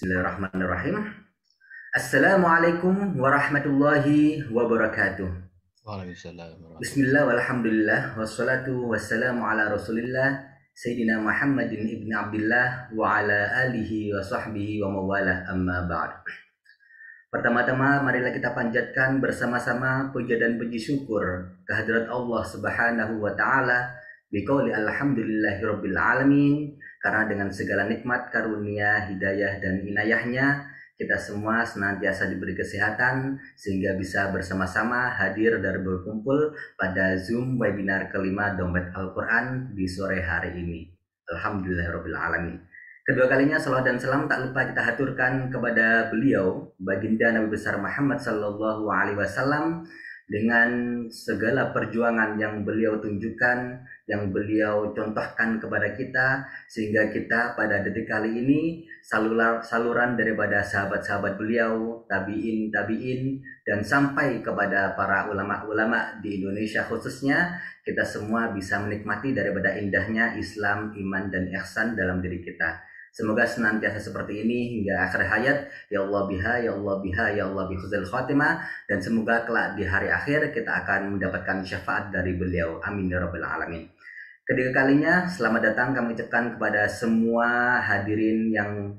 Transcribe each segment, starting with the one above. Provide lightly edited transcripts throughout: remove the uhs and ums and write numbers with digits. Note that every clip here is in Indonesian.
Bismillahirrahmanirrahim. Assalamualaikum warahmatullahi wabarakatuh. Waalaikumsalam warahmatullahi Bismillah walhamdulillah wassalatu wassalamu ala Rasulillah Sayyidina Muhammadin ibn Abdullah wa ala alihi wa sahbihi wa mawalah amma ba'd. Pertama-tama marilah kita panjatkan bersama-sama puja dan puji syukur kehadirat Allah Subhanahu wa taala biqauli alhamdulillahirabbil alamin, karena dengan segala nikmat, karunia, hidayah dan inayahnya kita semua senantiasa diberi kesehatan sehingga bisa bersama-sama hadir dan berkumpul pada Zoom webinar kelima Dompet Al-Quran di sore hari ini. Alhamdulillahirabbil alamin. Kedua kalinya salawat dan salam tak lupa kita haturkan kepada beliau, baginda Nabi besar Muhammad sallallahu alaihi wasallam, dengan segala perjuangan yang beliau tunjukkan, yang beliau contohkan kepada kita, sehingga kita pada detik kali ini saluran daripada sahabat-sahabat beliau, tabiin, dan sampai kepada para ulama-ulama di Indonesia khususnya, kita semua bisa menikmati daripada indahnya Islam, iman, dan ihsan dalam diri kita. Semoga senantiasa seperti ini hingga akhir hayat. Ya Allah biha, ya Allah biha, ya Allah bi husnul khatimah. Dan semoga kelak di hari akhir kita akan mendapatkan syafaat dari beliau. Amin ya rabbal alamin. Kedua kalinya selamat datang kami ucapkan kepada semua hadirin yang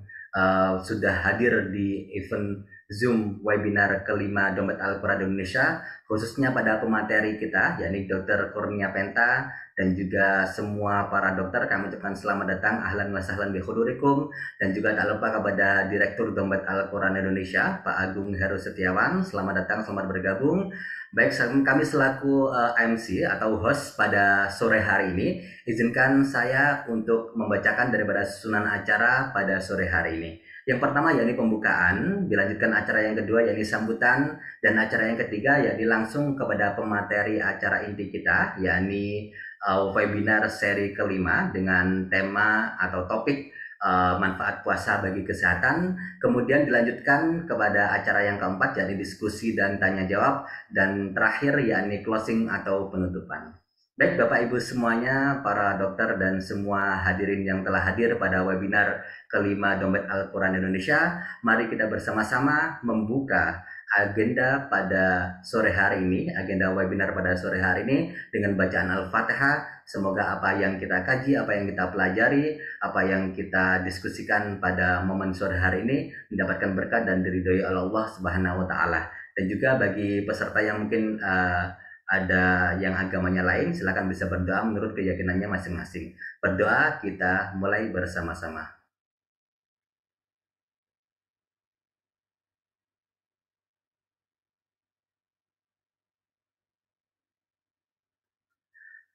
sudah hadir di event Zoom webinar kelima Dompet Al-Quran Indonesia, khususnya pada pemateri kita, yakni Dr. Kurnia Penta, dan juga semua para dokter. Kami ucapkan selamat datang, ahlan wa sahlan bi hudurikum, dan juga tak lupa kepada Direktur Dompet Al-Quran Indonesia, Pak Agung Heru Setiawan. Selamat datang, selamat bergabung. Baik, kami selaku MC atau host pada sore hari ini, izinkan saya untuk membacakan daripada susunan acara pada sore hari ini. Yang pertama yakni pembukaan, dilanjutkan acara yang kedua yakni sambutan, dan acara yang ketiga yakni langsung kepada pemateri acara inti kita, yakni webinar seri kelima dengan tema atau topik manfaat puasa bagi kesehatan. Kemudian dilanjutkan kepada acara yang keempat yakni diskusi dan tanya jawab, dan terakhir yakni closing atau penutupan. Baik Bapak Ibu semuanya, para dokter dan semua hadirin yang telah hadir pada webinar kelima Dompet Al-Quran Indonesia, mari kita bersama-sama membuka agenda pada sore hari ini, agenda webinar pada sore hari ini dengan bacaan Al-Fatihah. Semoga apa yang kita kaji, apa yang kita pelajari, apa yang kita diskusikan pada momen sore hari ini mendapatkan berkat dan diridhoi oleh Allah Subhanahu wa taala. Dan juga bagi peserta yang mungkin ada yang agamanya lain, silakan bisa berdoa menurut keyakinannya masing-masing. Berdoa, kita mulai bersama-sama.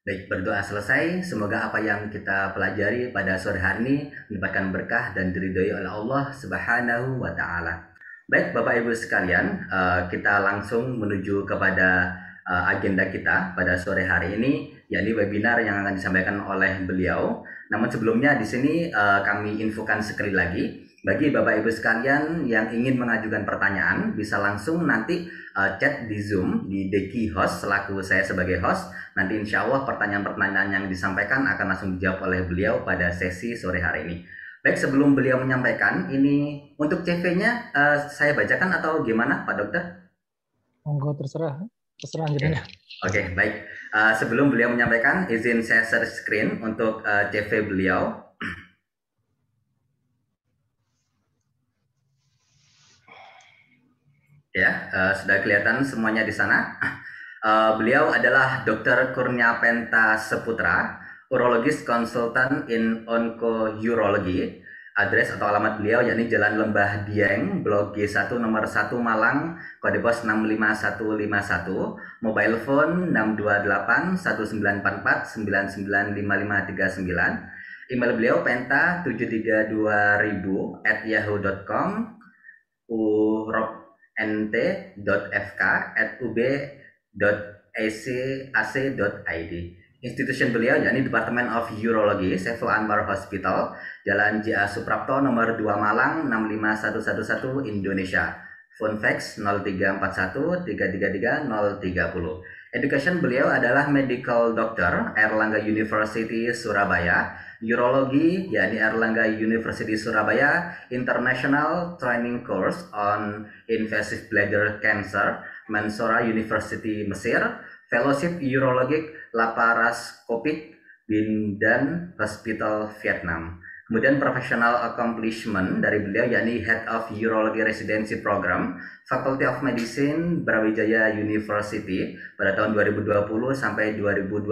Baik, berdoa selesai. Semoga apa yang kita pelajari pada sore hari ini mendapatkan berkah dan diridhoi oleh Allah Subhanahu wa taala. Baik, Bapak Ibu sekalian, kita langsung menuju kepada agenda kita pada sore hari ini, yakni webinar yang akan disampaikan oleh beliau. Namun sebelumnya di sini kami infokan sekali lagi, bagi Bapak Ibu sekalian yang ingin mengajukan pertanyaan bisa langsung nanti chat di Zoom di Deki Host selaku saya sebagai host. Nanti insya Allah pertanyaan-pertanyaan yang disampaikan akan langsung dijawab oleh beliau pada sesi sore hari ini. Baik, sebelum beliau menyampaikan, ini untuk CV-nya saya bacakan atau gimana Pak Dokter? Monggo terserah jadinya. Oke, baik. Sebelum beliau menyampaikan, izin saya share screen untuk CV beliau. Ya, sudah kelihatan semuanya di sana. Beliau adalah Dr. Kurnia Penta Seputra, urologis konsultan in onco-urology. Address atau alamat beliau yakni Jalan Lembah Dieng, Blok G1 nomor 1 Malang, kode pos 65151, mobile phone 628 1944 995539. Email beliau penta732.000@yahoo.com, nt.fk@ub.ac.id. Institution beliau yakni Department of Urology, Saiful Anwar Hospital, Jalan J.A. Suprapto nomor 2 Malang 65111 Indonesia. Phone fax 0341 333 030. Education beliau adalah Medical Doctor Airlangga University Surabaya, Urologi yakni Airlangga University Surabaya, International Training Course on Invasive Bladder Cancer, Mansoura University Mesir, Fellowship Urologic Laparoscopic Bindan Hospital Vietnam. Kemudian professional accomplishment dari beliau yakni Head of Urology Residency Program, Faculty of Medicine Brawijaya University pada tahun 2020 sampai 2025.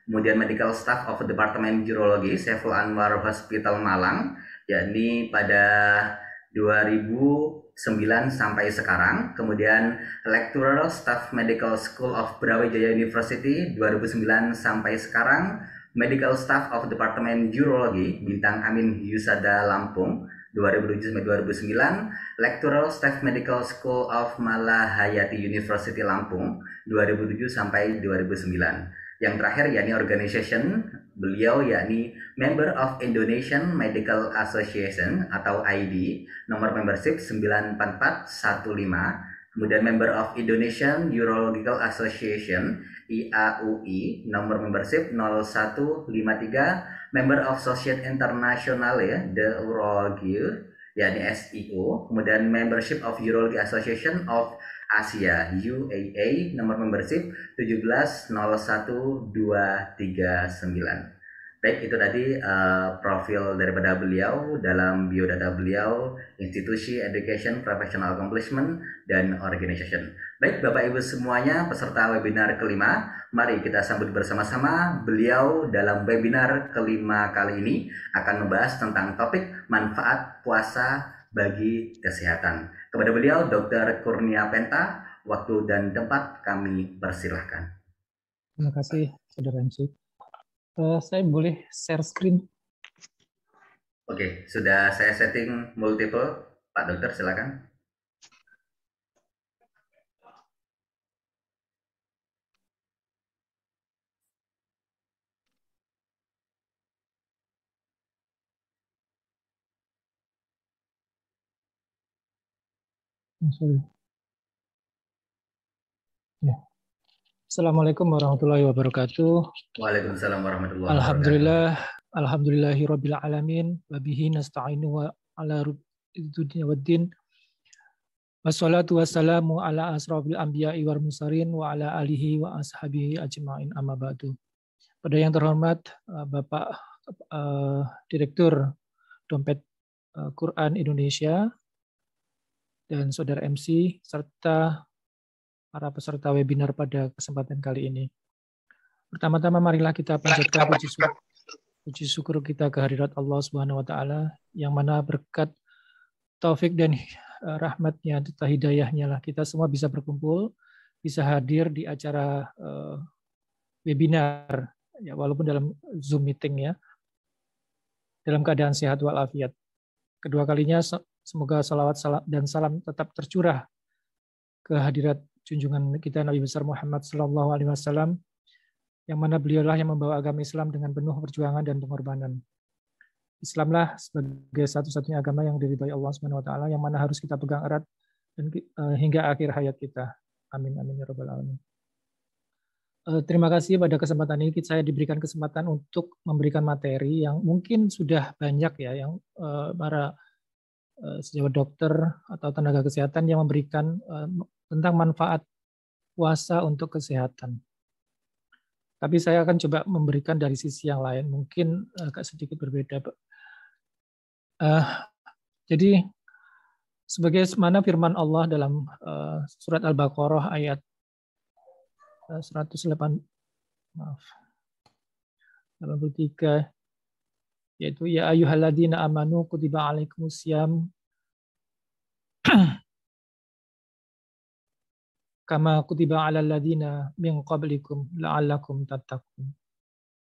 Kemudian Medical Staff of Department Urology Saiful Anwar Hospital Malang yakni pada 2009 sampai sekarang. Kemudian Lecturer Staff Medical School of Brawijaya University 2009 sampai sekarang. Medical Staff of Department Urology Bintang Amin Yusada Lampung 2007 sampai 2009, Lecturer Staff Medical School of Malahayati University Lampung 2007 sampai 2009. Yang terakhir yakni organization beliau yakni Member of Indonesian Medical Association atau ID, nomor membership 94415. Kemudian Member of Indonesian Urological Association IAUI, nomor membership 0153, Member of Societe Internationale de Urologie yakni SIO, kemudian Membership of Urology Association of Asia UAA, nomor membership 1701239. Baik, itu tadi profil daripada beliau dalam biodata beliau, institusi, education, professional accomplishment, dan organization. Baik, Bapak Ibu semuanya, peserta webinar kelima, mari kita sambut bersama-sama beliau dalam webinar kelima kali ini akan membahas tentang topik manfaat puasa bagi kesehatan. Kepada beliau, Dr. Kurnia Penta, waktu dan tempat kami persilahkan. Terima kasih, Saudara MC. Saya boleh share screen? Oke, sudah saya setting multiple. Pak Dokter, silakan. Sorry. Ya. Assalamualaikum warahmatullahi wabarakatuh. Waalaikumsalam warahmatullahi wabarakatuh. Alhamdulillahirabbil alamin wa bihi nasta'inu wa ala dunya waddin. Wassalatu wassalamu ala asrofil anbiya'i wal mursalin wa ala alihi wa ashabihi ajma'in amma ba'du. Pada yang terhormat Bapak Direktur Dompet Quran Indonesia dan Saudara MC serta para peserta webinar pada kesempatan kali ini. Pertama-tama marilah kita panjatkan puji syukur kita kehadirat Allah Subhanahu wa taala yang mana berkat taufik dan rahmatnya serta hidayahnya lah kita semua bisa berkumpul, bisa hadir di acara webinar ya walaupun dalam Zoom meeting ya. Dalam keadaan sehat walafiat. Kedua kalinya semoga salawat dan salam tetap tercurah ke hadirat junjungan kita Nabi besar Muhammad sallallahu alaihi wasallam yang mana beliaulah yang membawa agama Islam dengan penuh perjuangan dan pengorbanan. Islamlah sebagai satu-satunya agama yang diridhai Allah Subhanahu wa taala yang mana harus kita pegang erat dan hingga akhir hayat kita. Amin amin ya rabbal alamin. Terima kasih pada kesempatan ini saya diberikan kesempatan untuk memberikan materi yang mungkin sudah banyak ya yang para sejawat dokter atau tenaga kesehatan yang memberikan tentang manfaat puasa untuk kesehatan. Tapi saya akan coba memberikan dari sisi yang lain, mungkin agak sedikit berbeda. Jadi, sebagaimana firman Allah dalam surat Al-Baqarah ayat 83, yaitu ya ayyuhalladzina amanu kutiba alaikumusiyam kama kutiba alal ladzina min qablikum la'allakum tattaqun.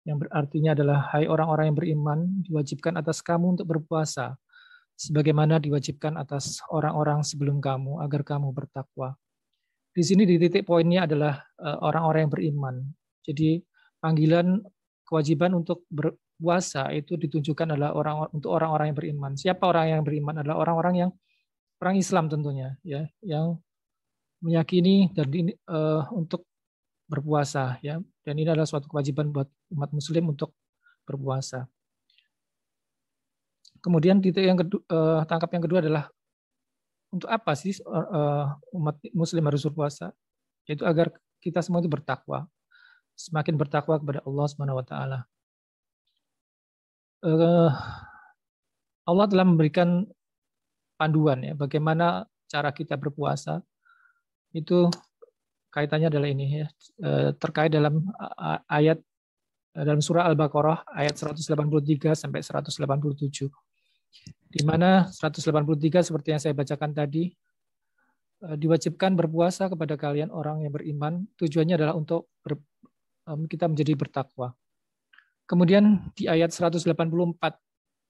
Yang berartinya adalah hai orang-orang yang beriman diwajibkan atas kamu untuk berpuasa sebagaimana diwajibkan atas orang-orang sebelum kamu agar kamu bertakwa. Di sini di titik poinnya adalah orang-orang yang beriman. Jadi panggilan kewajiban untuk berpuasa itu ditunjukkan adalah untuk orang-orang yang beriman. Siapa orang yang beriman? Adalah orang-orang yang orang Islam tentunya ya, yang meyakini dan untuk berpuasa, ya. Dan ini adalah suatu kewajiban buat umat muslim untuk berpuasa. Kemudian tangkap yang kedua adalah untuk apa sih umat muslim harus berpuasa? Yaitu agar kita semua itu bertakwa, semakin bertakwa kepada Allah Subhanahu wa taala. Allah telah memberikan panduan ya bagaimana cara kita berpuasa. Itu kaitannya adalah ini ya, terkait dalam ayat dalam surah Al-Baqarah ayat 183 sampai 187. Di mana 183 seperti yang saya bacakan tadi, diwajibkan berpuasa kepada kalian orang yang beriman, tujuannya adalah untuk kita menjadi bertakwa. Kemudian di ayat 184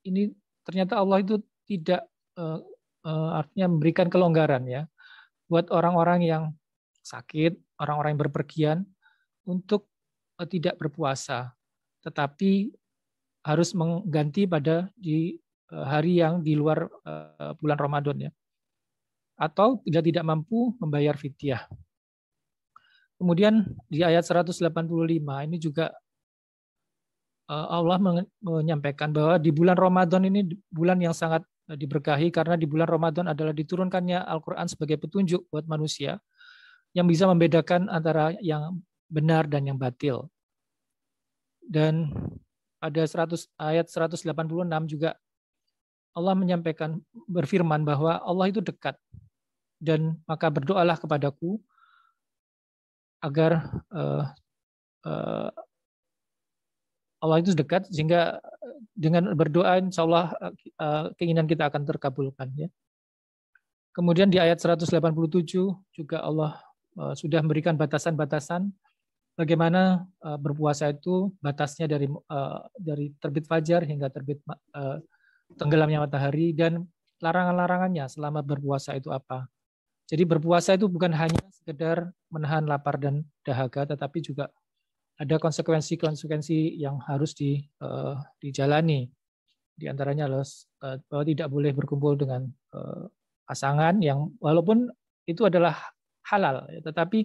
ini ternyata Allah itu tidak artinya memberikan kelonggaran ya buat orang-orang yang sakit, orang-orang yang berpergian untuk tidak berpuasa, tetapi harus mengganti pada di hari yang di luar bulan Ramadan ya, atau tidak mampu membayar fidyah. Kemudian di ayat 185 ini juga Allah menyampaikan bahwa di bulan Ramadan ini bulan yang sangat diberkahi karena di bulan Ramadan adalah diturunkannya Al-Quran sebagai petunjuk buat manusia yang bisa membedakan antara yang benar dan yang batil. Dan pada ayat 186 juga Allah menyampaikan, berfirman bahwa Allah itu dekat, dan maka berdoalah kepadaku agar Allah itu dekat, sehingga dengan berdoa insya Allah keinginan kita akan terkabulkan. Ya. Kemudian di ayat 187 juga Allah sudah memberikan batasan-batasan bagaimana berpuasa itu, batasnya dari terbit fajar hingga terbit tenggelamnya matahari, dan larangan-larangannya selama berpuasa itu apa. Jadi berpuasa itu bukan hanya sekedar menahan lapar dan dahaga, tetapi juga ada konsekuensi-konsekuensi yang harus dijalani. Di antaranya adalah bahwa tidak boleh berkumpul dengan pasangan yang walaupun itu adalah halal, tetapi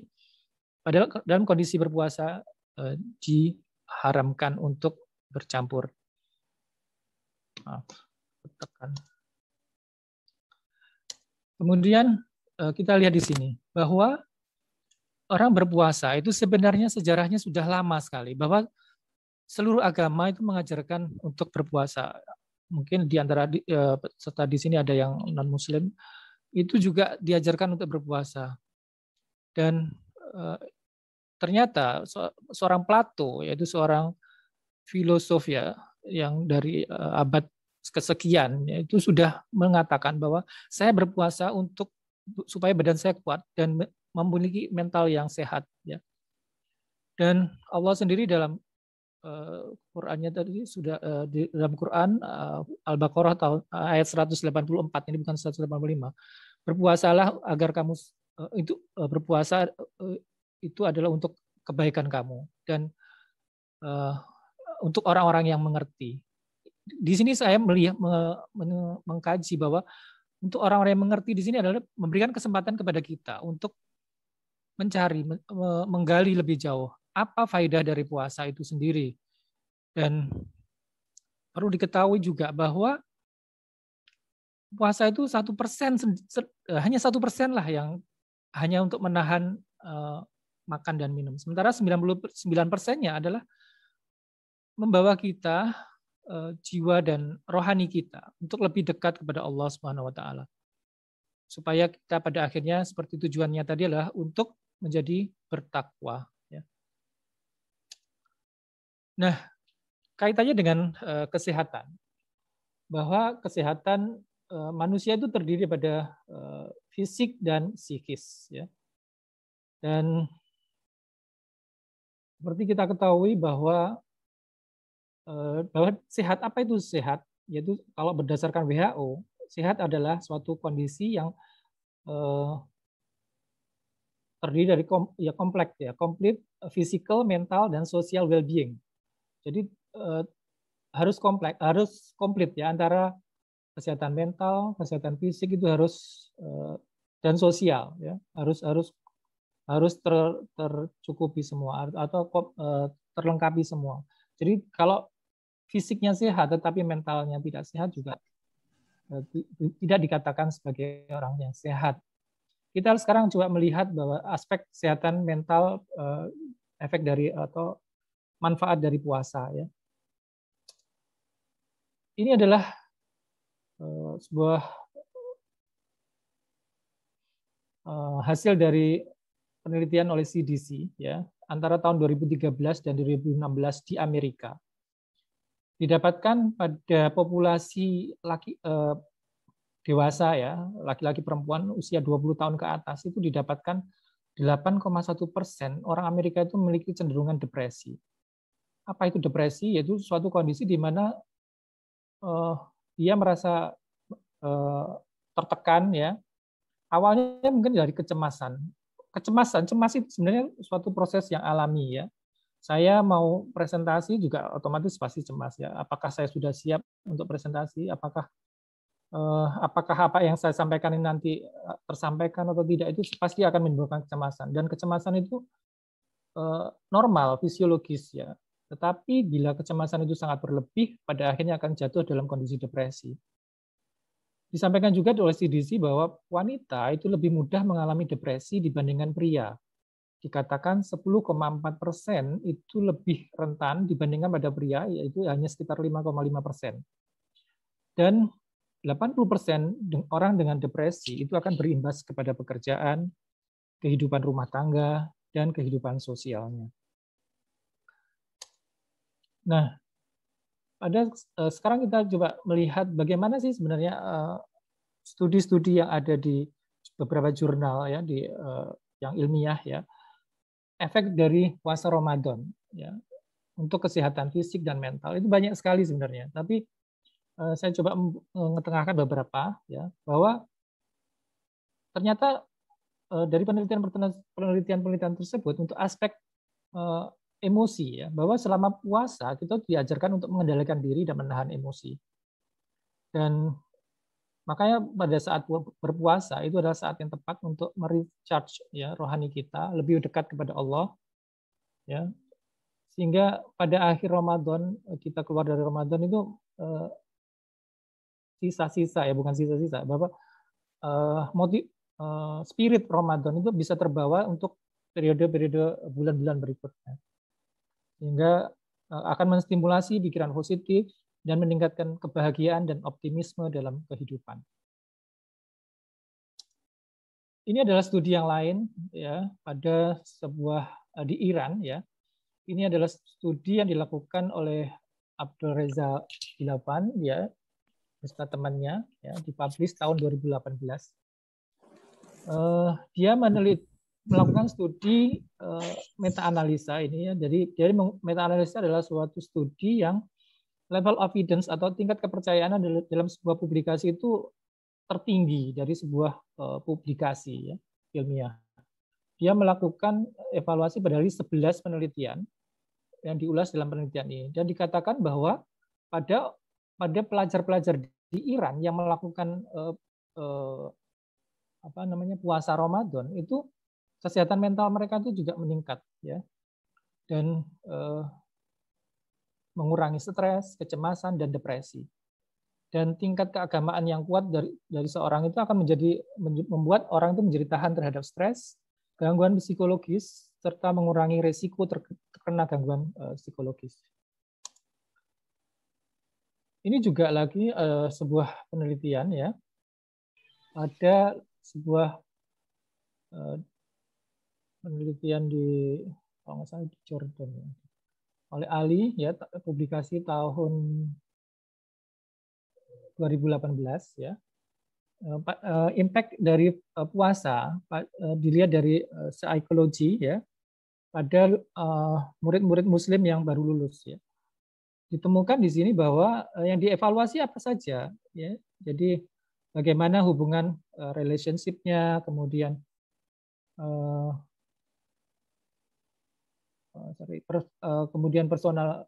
padahal dalam kondisi berpuasa diharamkan untuk bercampur. Kemudian kita lihat di sini bahwa orang berpuasa itu sebenarnya sejarahnya sudah lama sekali, bahwa seluruh agama itu mengajarkan untuk berpuasa. Mungkin di antara serta di sini ada yang non-Muslim, itu juga diajarkan untuk berpuasa. Dan ternyata seorang Plato, yaitu seorang filosof ya, yang dari abad kesekian, itu sudah mengatakan bahwa saya berpuasa supaya badan saya kuat dan memiliki mental yang sehat, ya. Dan Allah sendiri dalam Qur'annya tadi sudah di dalam Quran Al-Baqarah ayat 184, ini bukan 185. Berpuasalah agar kamu itu berpuasa itu adalah untuk kebaikan kamu dan untuk orang-orang yang mengerti. Di sini saya melihat mengkaji bahwa untuk orang-orang yang mengerti di sini adalah memberikan kesempatan kepada kita untuk mencari, menggali lebih jauh apa faedah dari puasa itu sendiri. Dan perlu diketahui juga bahwa puasa itu 1%, hanya 1% lah yang hanya untuk menahan makan dan minum. Sementara 99%-nya adalah membawa kita, jiwa dan rohani kita untuk lebih dekat kepada Allah Subhanahu wa taala. Supaya kita pada akhirnya seperti tujuannya tadi adalah untuk menjadi bertakwa, ya. Nah, kaitannya dengan kesehatan. Bahwa kesehatan manusia itu terdiri pada fisik dan psikis, ya. Dan seperti kita ketahui bahwa sehat, apa itu sehat? Yaitu kalau berdasarkan WHO, sehat adalah suatu kondisi yang terdiri dari kompleks, ya, complete physical, mental, dan social well-being. Jadi harus komplit ya, antara kesehatan mental, kesehatan fisik itu harus dan sosial, ya, harus harus tercukupi semua atau terlengkapi semua. Jadi kalau fisiknya sehat tetapi mentalnya tidak sehat juga tidak dikatakan sebagai orang yang sehat. Kita sekarang coba melihat bahwa aspek kesehatan mental, efek dari atau manfaat dari puasa. Ya. Ini adalah sebuah hasil dari penelitian oleh CDC ya antara tahun 2013 dan 2016 di Amerika. Didapatkan pada populasi dewasa ya, laki-laki perempuan usia 20 tahun ke atas itu didapatkan 8,1% orang Amerika itu memiliki cenderungan depresi. Apa itu depresi? Yaitu suatu kondisi di mana dia merasa tertekan ya. Awalnya mungkin dari kecemasan. Cemas itu sebenarnya suatu proses yang alami ya. Saya mau presentasi juga otomatis pasti cemas ya. Apakah saya sudah siap untuk presentasi? Apakah apa yang saya sampaikan ini nanti tersampaikan atau tidak, itu pasti akan menimbulkan kecemasan. Dan kecemasan itu normal, fisiologis ya. Tetapi bila kecemasan itu sangat berlebih, pada akhirnya akan jatuh dalam kondisi depresi. Disampaikan juga oleh CDC bahwa wanita itu lebih mudah mengalami depresi dibandingkan pria. Dikatakan 10,4% itu lebih rentan dibandingkan pada pria, yaitu hanya sekitar 5,5%. Dan 80% orang dengan depresi itu akan berimbas kepada pekerjaan, kehidupan rumah tangga, dan kehidupan sosialnya. Nah, sekarang kita coba melihat bagaimana sih sebenarnya studi-studi yang ada di beberapa jurnal ya yang ilmiah ya, efek dari puasa Ramadan ya untuk kesehatan fisik dan mental itu banyak sekali sebenarnya. Tapi saya coba mengetengahkan beberapa ya, bahwa ternyata dari penelitian tersebut untuk aspek emosi ya, bahwa selama puasa kita diajarkan untuk mengendalikan diri dan menahan emosi. Dan makanya pada saat berpuasa itu adalah saat yang tepat untuk merecharge ya rohani kita, lebih dekat kepada Allah ya. Sehingga pada akhir Ramadan, kita keluar dari Ramadan itu sisa-sisa ya, bukan sisa-sisa, bahwa spirit Ramadan itu bisa terbawa untuk periode-periode bulan-bulan berikutnya. Sehingga akan menstimulasi pikiran positif dan meningkatkan kebahagiaan dan optimisme dalam kehidupan. Ini adalah studi yang lain ya, pada sebuah di Iran ya. Ini adalah studi yang dilakukan oleh Abdul Reza Ilavan ya, beserta temannya ya, dipublish tahun 2018. Dia melakukan studi meta-analisa ini ya. Jadi meta-analisa adalah suatu studi yang level of evidence atau tingkat kepercayaan dalam sebuah publikasi itu tertinggi dari sebuah publikasi ya, ilmiah. Dia melakukan evaluasi dari 11 penelitian yang diulas dalam penelitian ini, dan dikatakan bahwa pada pelajar-pelajar di Iran yang melakukan puasa Ramadan itu kesehatan mental mereka itu juga meningkat ya, dan mengurangi stres, kecemasan, dan depresi. Dan tingkat keagamaan yang kuat dari seorang itu akan membuat orang itu menjadi tahan terhadap stres, gangguan psikologis, serta mengurangi resiko terkena gangguan psikologis. Ini juga lagi sebuah penelitian ya. Ada sebuah penelitian di kalau nggak salah di Jordan ya, oleh Ali ya, publikasi tahun 2018 ya. Impact dari puasa dilihat dari psikologi ya pada murid-murid Muslim yang baru lulus ya. Ditemukan di sini bahwa yang dievaluasi apa saja ya. Jadi bagaimana hubungan relationship-nya, kemudian kemudian personal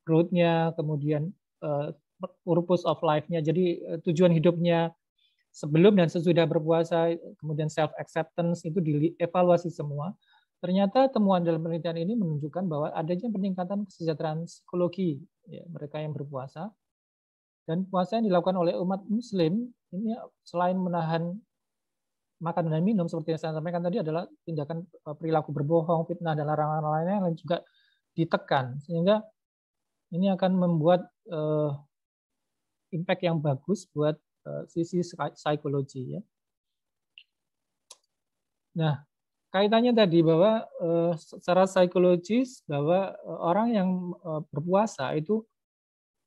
growth-nya, kemudian purpose of life-nya, jadi tujuan hidupnya sebelum dan sesudah berpuasa, kemudian self acceptance itu dievaluasi semua. Ternyata temuan dalam penelitian ini menunjukkan bahwa adanya peningkatan kesejahteraan psikologi ya, mereka yang berpuasa. Dan puasa yang dilakukan oleh umat Muslim ini selain menahan makan dan minum seperti yang saya sampaikan tadi adalah tindakan perilaku berbohong, fitnah dan larangan lainnya yang juga ditekan, sehingga ini akan membuat impact yang bagus buat sisi psikologi ya. Nah, kaitannya tadi bahwa secara psikologis bahwa orang yang berpuasa itu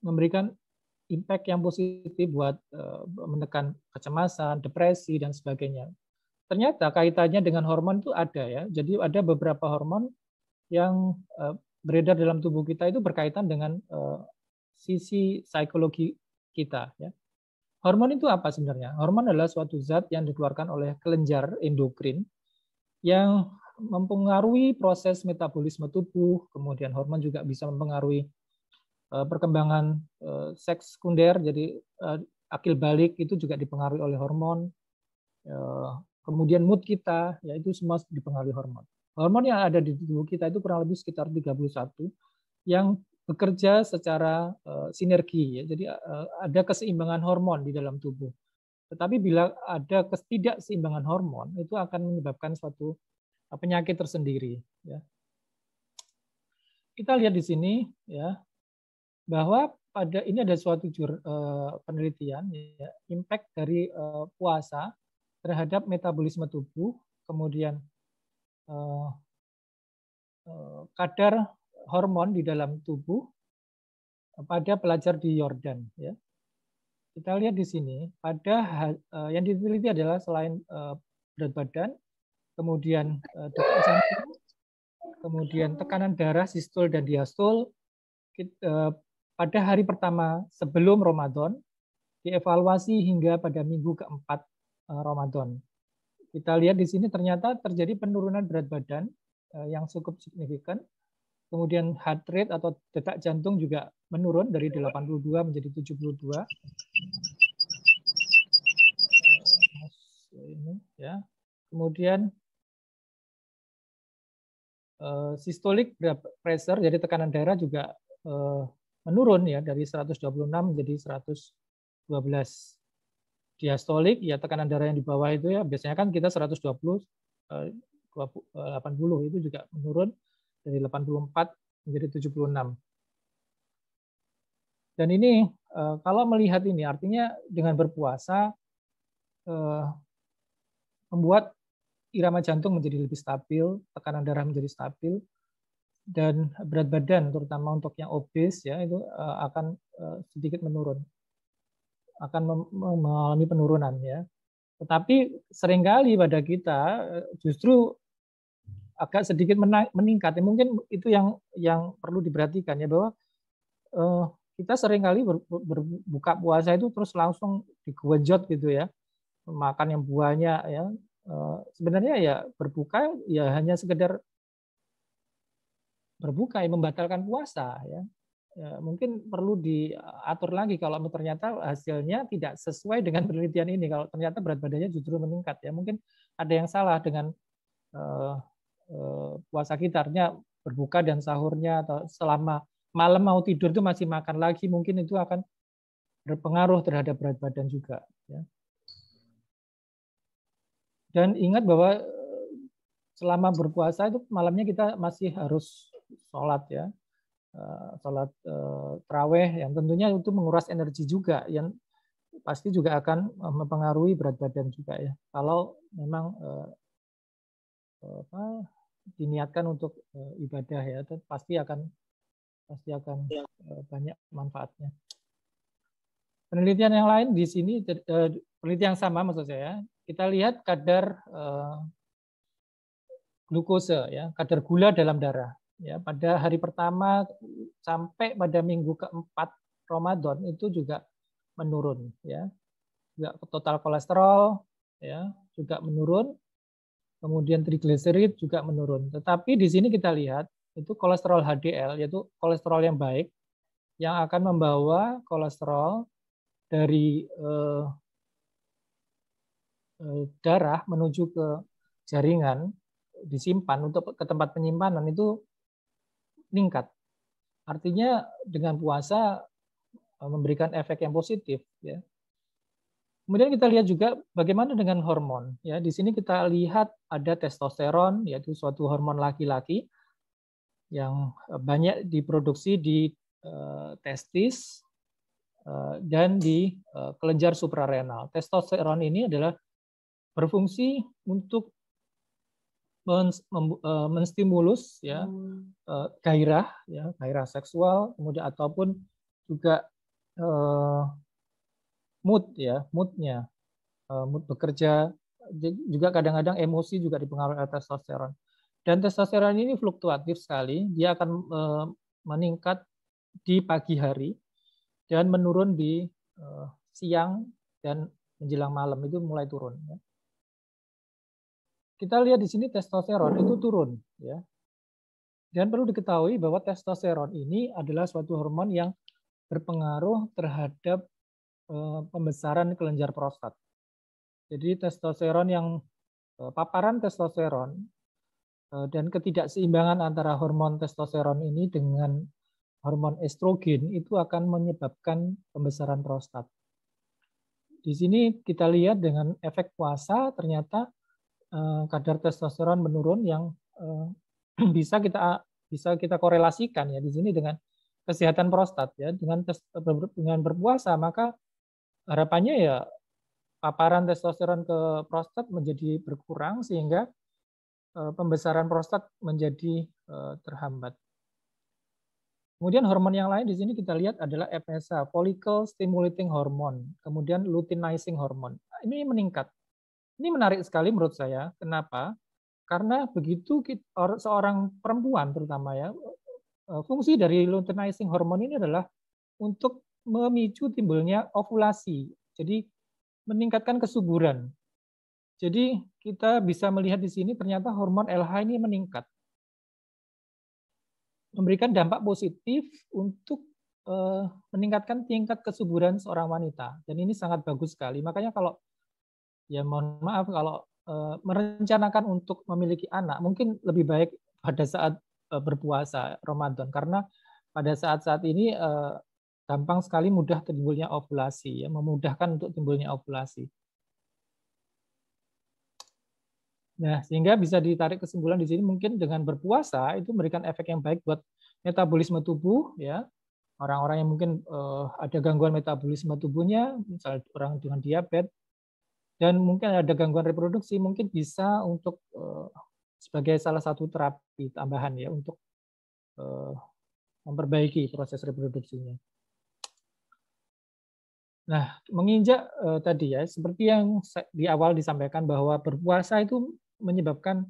memberikan impact yang positif buat menekan kecemasan, depresi dan sebagainya. Ternyata kaitannya dengan hormon itu ada ya. Jadi ada beberapa hormon yang beredar dalam tubuh kita itu berkaitan dengan sisi psikologi kita ya. Hormon itu apa sebenarnya? Hormon adalah suatu zat yang dikeluarkan oleh kelenjar endokrin yang mempengaruhi proses metabolisme tubuh, kemudian hormon juga bisa mempengaruhi perkembangan seks sekunder, jadi akil balik itu juga dipengaruhi oleh hormon. Kemudian mood kita, ya itu semua dipengaruhi hormon. Hormon yang ada di tubuh kita itu kurang lebih sekitar 31 yang bekerja secara sinergi, ya. Jadi ada keseimbangan hormon di dalam tubuh. Tetapi bila ada ketidakseimbangan hormon itu akan menyebabkan suatu penyakit tersendiri. Ya. Kita lihat di sini, ya, bahwa pada ini ada suatu penelitian ya, impact dari puasa terhadap metabolisme tubuh, kemudian kadar hormon di dalam tubuh pada pelajar di Yordan. Ya. Kita lihat di sini, pada yang diteliti adalah selain berat badan, kemudian detak jantung, kemudian tekanan darah, sistol dan diastol. Pada hari pertama sebelum Ramadan, dievaluasi hingga pada minggu keempat Ramadan. Kita lihat di sini ternyata terjadi penurunan berat badan yang cukup signifikan. Kemudian heart rate atau detak jantung juga menurun dari 82 menjadi 72. Ini, ya. Kemudian systolic pressure, jadi tekanan darah juga menurun ya dari 126 menjadi 112. Diastolik ya tekanan darah yang di bawah itu ya biasanya kan kita 120 80 itu juga menurun dari 84 menjadi 76. Dan ini kalau melihat ini artinya dengan berpuasa membuat irama jantung menjadi lebih stabil, tekanan darah menjadi stabil, dan berat badan terutama untuk yang obes ya itu akan sedikit menurun, akan mengalami penurunan ya. Tetapi seringkali pada kita justru agak sedikit meningkat. Ya, mungkin itu yang perlu diperhatikan ya bahwa kita seringkali berbuka puasa itu terus langsung digewejot gitu ya, makan yang banyak ya. Sebenarnya ya berbuka ya hanya sekedar berbuka yang membatalkan puasa ya. Ya, mungkin perlu diatur lagi kalau ternyata hasilnya tidak sesuai dengan penelitian ini. Kalau ternyata berat badannya justru meningkat ya, mungkin ada yang salah dengan puasa kita. Artinya berbuka dan sahurnya atau selama malam mau tidur itu masih makan lagi, mungkin itu akan berpengaruh terhadap berat badan juga. Ya. Dan ingat bahwa selama berpuasa itu malamnya kita masih harus sholat ya, sholat tarawih yang tentunya itu menguras energi juga, yang pasti juga akan mempengaruhi berat badan juga ya. Kalau memang diniatkan untuk ibadah ya, itu pasti akan banyak manfaatnya. Penelitian yang lain di sini, penelitian yang sama maksud saya, kita lihat kadar glukose ya, kadar gula dalam darah. Ya, pada hari pertama sampai pada minggu keempat Ramadan itu juga menurun ya. Juga total kolesterol ya juga menurun. Kemudian trigliserid juga menurun. Tetapi di sini kita lihat itu kolesterol HDL yaitu kolesterol yang baik yang akan membawa kolesterol dari darah menuju ke jaringan disimpan untuk ke tempat penyimpanan itu meningkat. Artinya dengan puasa memberikan efek yang positif, ya. Kemudian kita lihat juga bagaimana dengan hormon, ya. Di sini kita lihat ada testosteron, yaitu suatu hormon laki-laki yang banyak diproduksi di testis dan di kelenjar suprarenal. Testosteron ini adalah berfungsi untuk menstimulus, ya, gairah, ya, gairah seksual, kemudian ataupun juga mood, ya, moodnya, mood bekerja, juga kadang-kadang emosi juga dipengaruhi oleh testosteron. Dan testosteron ini fluktuatif sekali, dia akan meningkat di pagi hari dan menurun di siang dan menjelang malam, itu mulai turun. Ya. Kita lihat di sini testosteron itu turun, ya. Dan perlu diketahui bahwa testosteron ini adalah suatu hormon yang berpengaruh terhadap pembesaran kelenjar prostat. Jadi testosteron yang paparan testosteron dan ketidakseimbangan antara hormon testosteron ini dengan hormon estrogen itu akan menyebabkan pembesaran prostat. Di sini kita lihat dengan efek puasa ternyata kadar testosteron menurun yang bisa kita korelasikan, ya, di sini dengan kesehatan prostat, ya. Dengan berpuasa maka harapannya ya paparan testosteron ke prostat menjadi berkurang sehingga pembesaran prostat menjadi terhambat. Kemudian hormon yang lain di sini kita lihat adalah FSH, follicle stimulating hormone, kemudian luteinizing hormone. Ini meningkat. Ini menarik sekali menurut saya. Kenapa? Karena begitu seorang perempuan terutama, ya, fungsi dari luteinizing hormone ini adalah untuk memicu timbulnya ovulasi. Jadi meningkatkan kesuburan. Jadi kita bisa melihat di sini ternyata hormon LH ini meningkat. Memberikan dampak positif untuk meningkatkan tingkat kesuburan seorang wanita. Dan ini sangat bagus sekali. Makanya kalau, ya mohon maaf, kalau merencanakan untuk memiliki anak, mungkin lebih baik pada saat berpuasa Ramadan. Karena pada saat-saat ini gampang sekali mudah timbulnya ovulasi, ya, memudahkan untuk timbulnya ovulasi. Nah, sehingga bisa ditarik kesimpulan di sini mungkin dengan berpuasa itu memberikan efek yang baik buat metabolisme tubuh, ya. Orang-orang yang mungkin ada gangguan metabolisme tubuhnya, misalnya orang dengan diabetes, dan mungkin ada gangguan reproduksi, mungkin bisa untuk sebagai salah satu terapi tambahan, ya, untuk memperbaiki proses reproduksinya. Nah, menginjak tadi, ya, seperti yang di awal disampaikan bahwa berpuasa itu menekan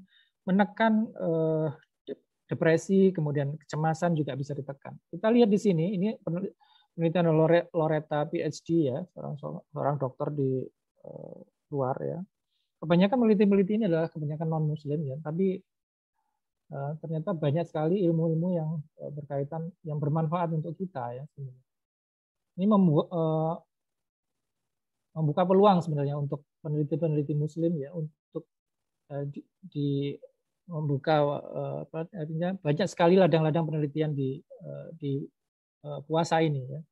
depresi, kemudian kecemasan juga bisa ditekan. Kita lihat di sini, ini penelitian Loretta PhD, ya, seorang dokter di luar, ya. Kebanyakan peneliti ini adalah kebanyakan non-Muslim, ya, tapi ternyata banyak sekali ilmu-ilmu yang berkaitan, yang bermanfaat untuk kita, ya. Ini membuka peluang sebenarnya untuk peneliti-peneliti Muslim, ya, untuk membuka artinya banyak sekali ladang-ladang penelitian di puasa ini, ya.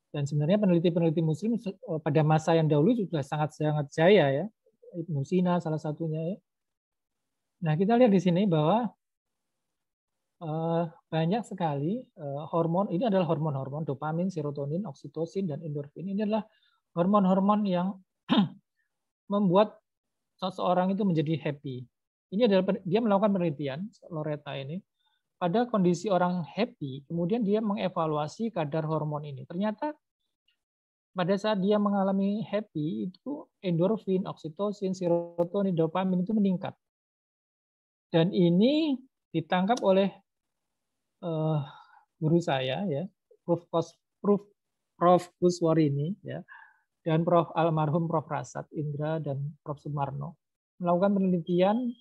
Dan sebenarnya peneliti-peneliti Muslim pada masa yang dahulu juga sangat-sangat jaya, ya. Ibnu Sina salah satunya, ya. Nah, kita lihat di sini bahwa banyak sekali hormon, ini adalah hormon-hormon dopamin, serotonin, oksitosin, dan endorfin. Ini adalah hormon-hormon yang membuat seseorang itu menjadi happy. Ini adalah, dia melakukan penelitian, Loretta ini, pada kondisi orang happy, kemudian dia mengevaluasi kadar hormon ini. Ternyata pada saat dia mengalami happy, itu endorfin, oksitosin, serotonin, dopamin itu meningkat. Dan ini ditangkap oleh guru saya, ya, Prof. Kuswarini, ya, dan almarhum Prof. Rasad Indra dan Prof. Sumarno melakukan penelitian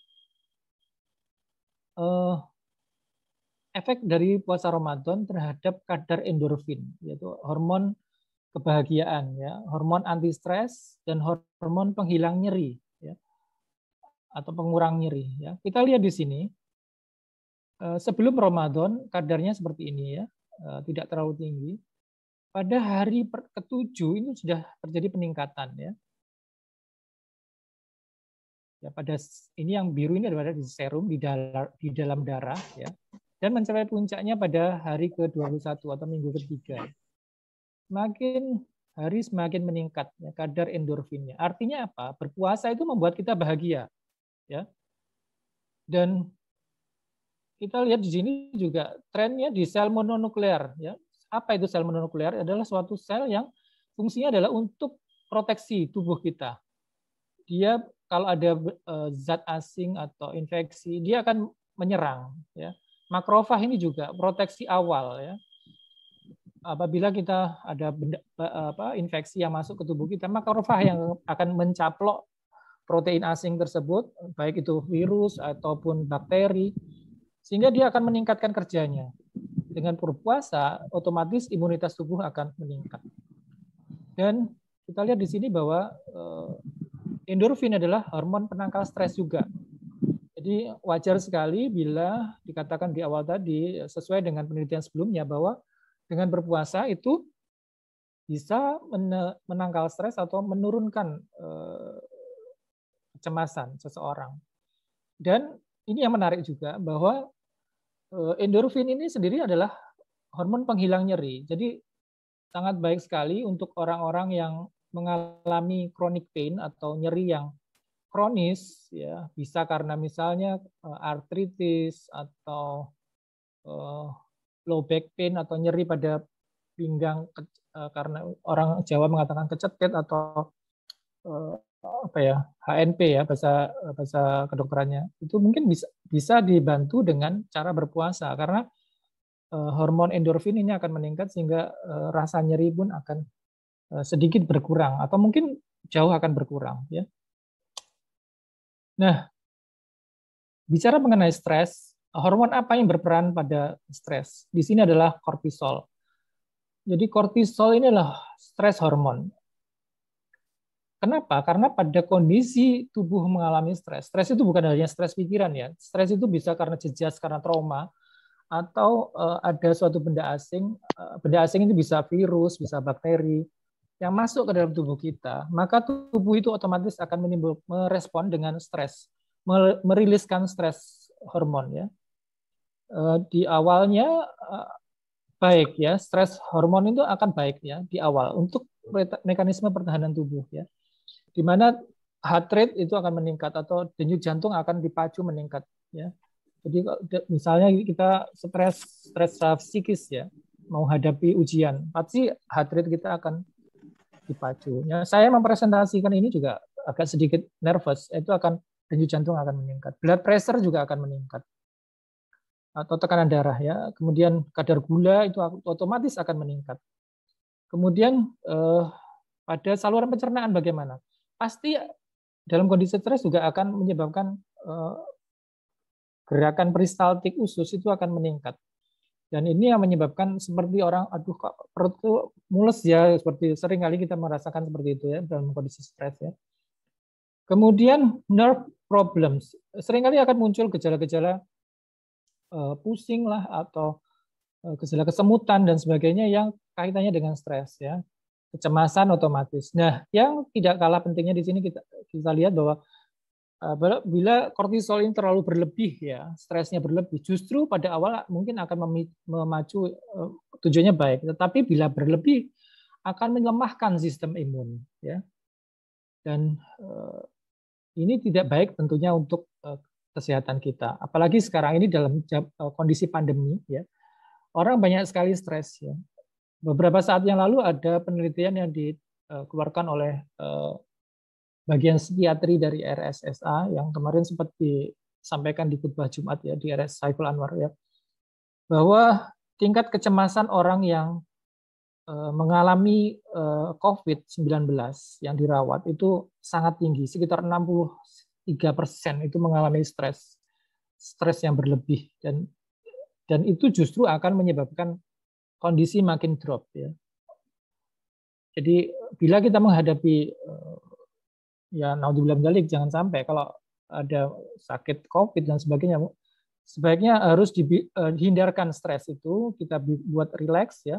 efek dari puasa Ramadan terhadap kadar endorfin, yaitu hormon kebahagiaan, ya, hormon anti stres dan hormon penghilang nyeri, ya, atau pengurang nyeri. Ya. Kita lihat di sini sebelum Ramadan kadarnya seperti ini, ya, tidak terlalu tinggi. Pada hari ke-7 ini sudah terjadi peningkatan, ya. Ya, pada ini yang biru ini adalah di serum di dalam darah, ya. Dan mencapai puncaknya pada hari ke-21 atau minggu ketiga. Semakin hari semakin meningkat, ya, kadar endorfinnya. Artinya apa? Berpuasa itu membuat kita bahagia, ya. Dan kita lihat di sini juga trennya di sel mononuklear, ya. Apa itu sel mononuklear? Adalah suatu sel yang fungsinya adalah untuk proteksi tubuh kita. Dia kalau ada zat asing atau infeksi, dia akan menyerang, ya. Makrofag ini juga proteksi awal, ya. Apabila kita ada infeksi yang masuk ke tubuh kita, makrofag yang akan mencaplok protein asing tersebut, baik itu virus ataupun bakteri, sehingga dia akan meningkatkan kerjanya. Dengan berpuasa, otomatis imunitas tubuh akan meningkat. Dan kita lihat di sini bahwa endorfin adalah hormon penangkal stres juga. Jadi wajar sekali bila dikatakan di awal tadi, sesuai dengan penelitian sebelumnya, bahwa dengan berpuasa itu bisa menangkal stres atau menurunkan kecemasan seseorang. Dan ini yang menarik juga, bahwa endorfin ini sendiri adalah hormon penghilang nyeri. Jadi sangat baik sekali untuk orang-orang yang mengalami chronic pain atau nyeri yang kronis, ya, bisa karena misalnya artritis atau low back pain atau nyeri pada pinggang karena orang Jawa mengatakan kecetit atau apa ya, HNP ya, bahasa kedokterannya. Itu mungkin bisa dibantu dengan cara berpuasa, karena hormon endorfin ini akan meningkat sehingga rasa nyeri pun akan sedikit berkurang atau mungkin jauh akan berkurang, ya. Nah, bicara mengenai stres, hormon apa yang berperan pada stres? Di sini adalah kortisol. Jadi kortisol ini adalah stres hormon. Kenapa? Karena pada kondisi tubuh mengalami stres itu bukan hanya stres pikiran, ya. Stres itu bisa karena jejas, karena trauma, atau ada suatu benda asing. Benda asing itu bisa virus, bisa bakteri yang masuk ke dalam tubuh kita, maka tubuh itu otomatis akan merespon dengan stres, meriliskan stres hormon, ya. Di awalnya baik, ya, stres hormon itu akan baik, ya, di awal untuk mekanisme pertahanan tubuh, ya, di mana heart rate itu akan meningkat atau denyut jantung akan dipacu meningkat, ya. Jadi misalnya kita stres psikis, ya, mau hadapi ujian, pasti heart rate kita akan dipacu. Ya, saya mempresentasikan ini juga agak sedikit nervous, itu akan denyut jantung akan meningkat. Blood pressure juga akan meningkat. Atau tekanan darah, ya. Kemudian kadar gula itu otomatis akan meningkat. Kemudian pada saluran pencernaan bagaimana? Pasti dalam kondisi stres juga akan menyebabkan gerakan peristaltik usus itu akan meningkat. Dan ini yang menyebabkan seperti orang, aduh kok perut tuh mules, ya, seperti sering kali kita merasakan seperti itu, ya, dalam kondisi stres, ya. Kemudian nerve problems, seringkali akan muncul gejala-gejala pusing lah atau gejala kesemutan dan sebagainya yang kaitannya dengan stres, ya. Kecemasan otomatis. Nah, yang tidak kalah pentingnya di sini kita lihat bahwa bila kortisol ini terlalu berlebih, ya, stresnya berlebih, justru pada awal mungkin akan memacu, tujuannya baik, tetapi bila berlebih akan melemahkan sistem imun, ya. Dan ini tidak baik tentunya untuk kesehatan kita. Apalagi sekarang ini dalam kondisi pandemi, ya, orang banyak sekali stres, ya. Beberapa saat yang lalu ada penelitian yang dikeluarkan oleh bagian psikiatri dari RSSA yang kemarin sempat disampaikan di khutbah Jumat, ya, di RS Saiful Anwar, ya, bahwa tingkat kecemasan orang yang mengalami COVID-19 yang dirawat itu sangat tinggi, sekitar 63% itu mengalami stres yang berlebih, dan itu justru akan menyebabkan kondisi makin drop, ya. Jadi bila kita menghadapi ya naudzubillah min dzalik, jangan sampai kalau ada sakit COVID dan sebagainya, sebaiknya harus dihindarkan stres itu, kita buat rileks ya,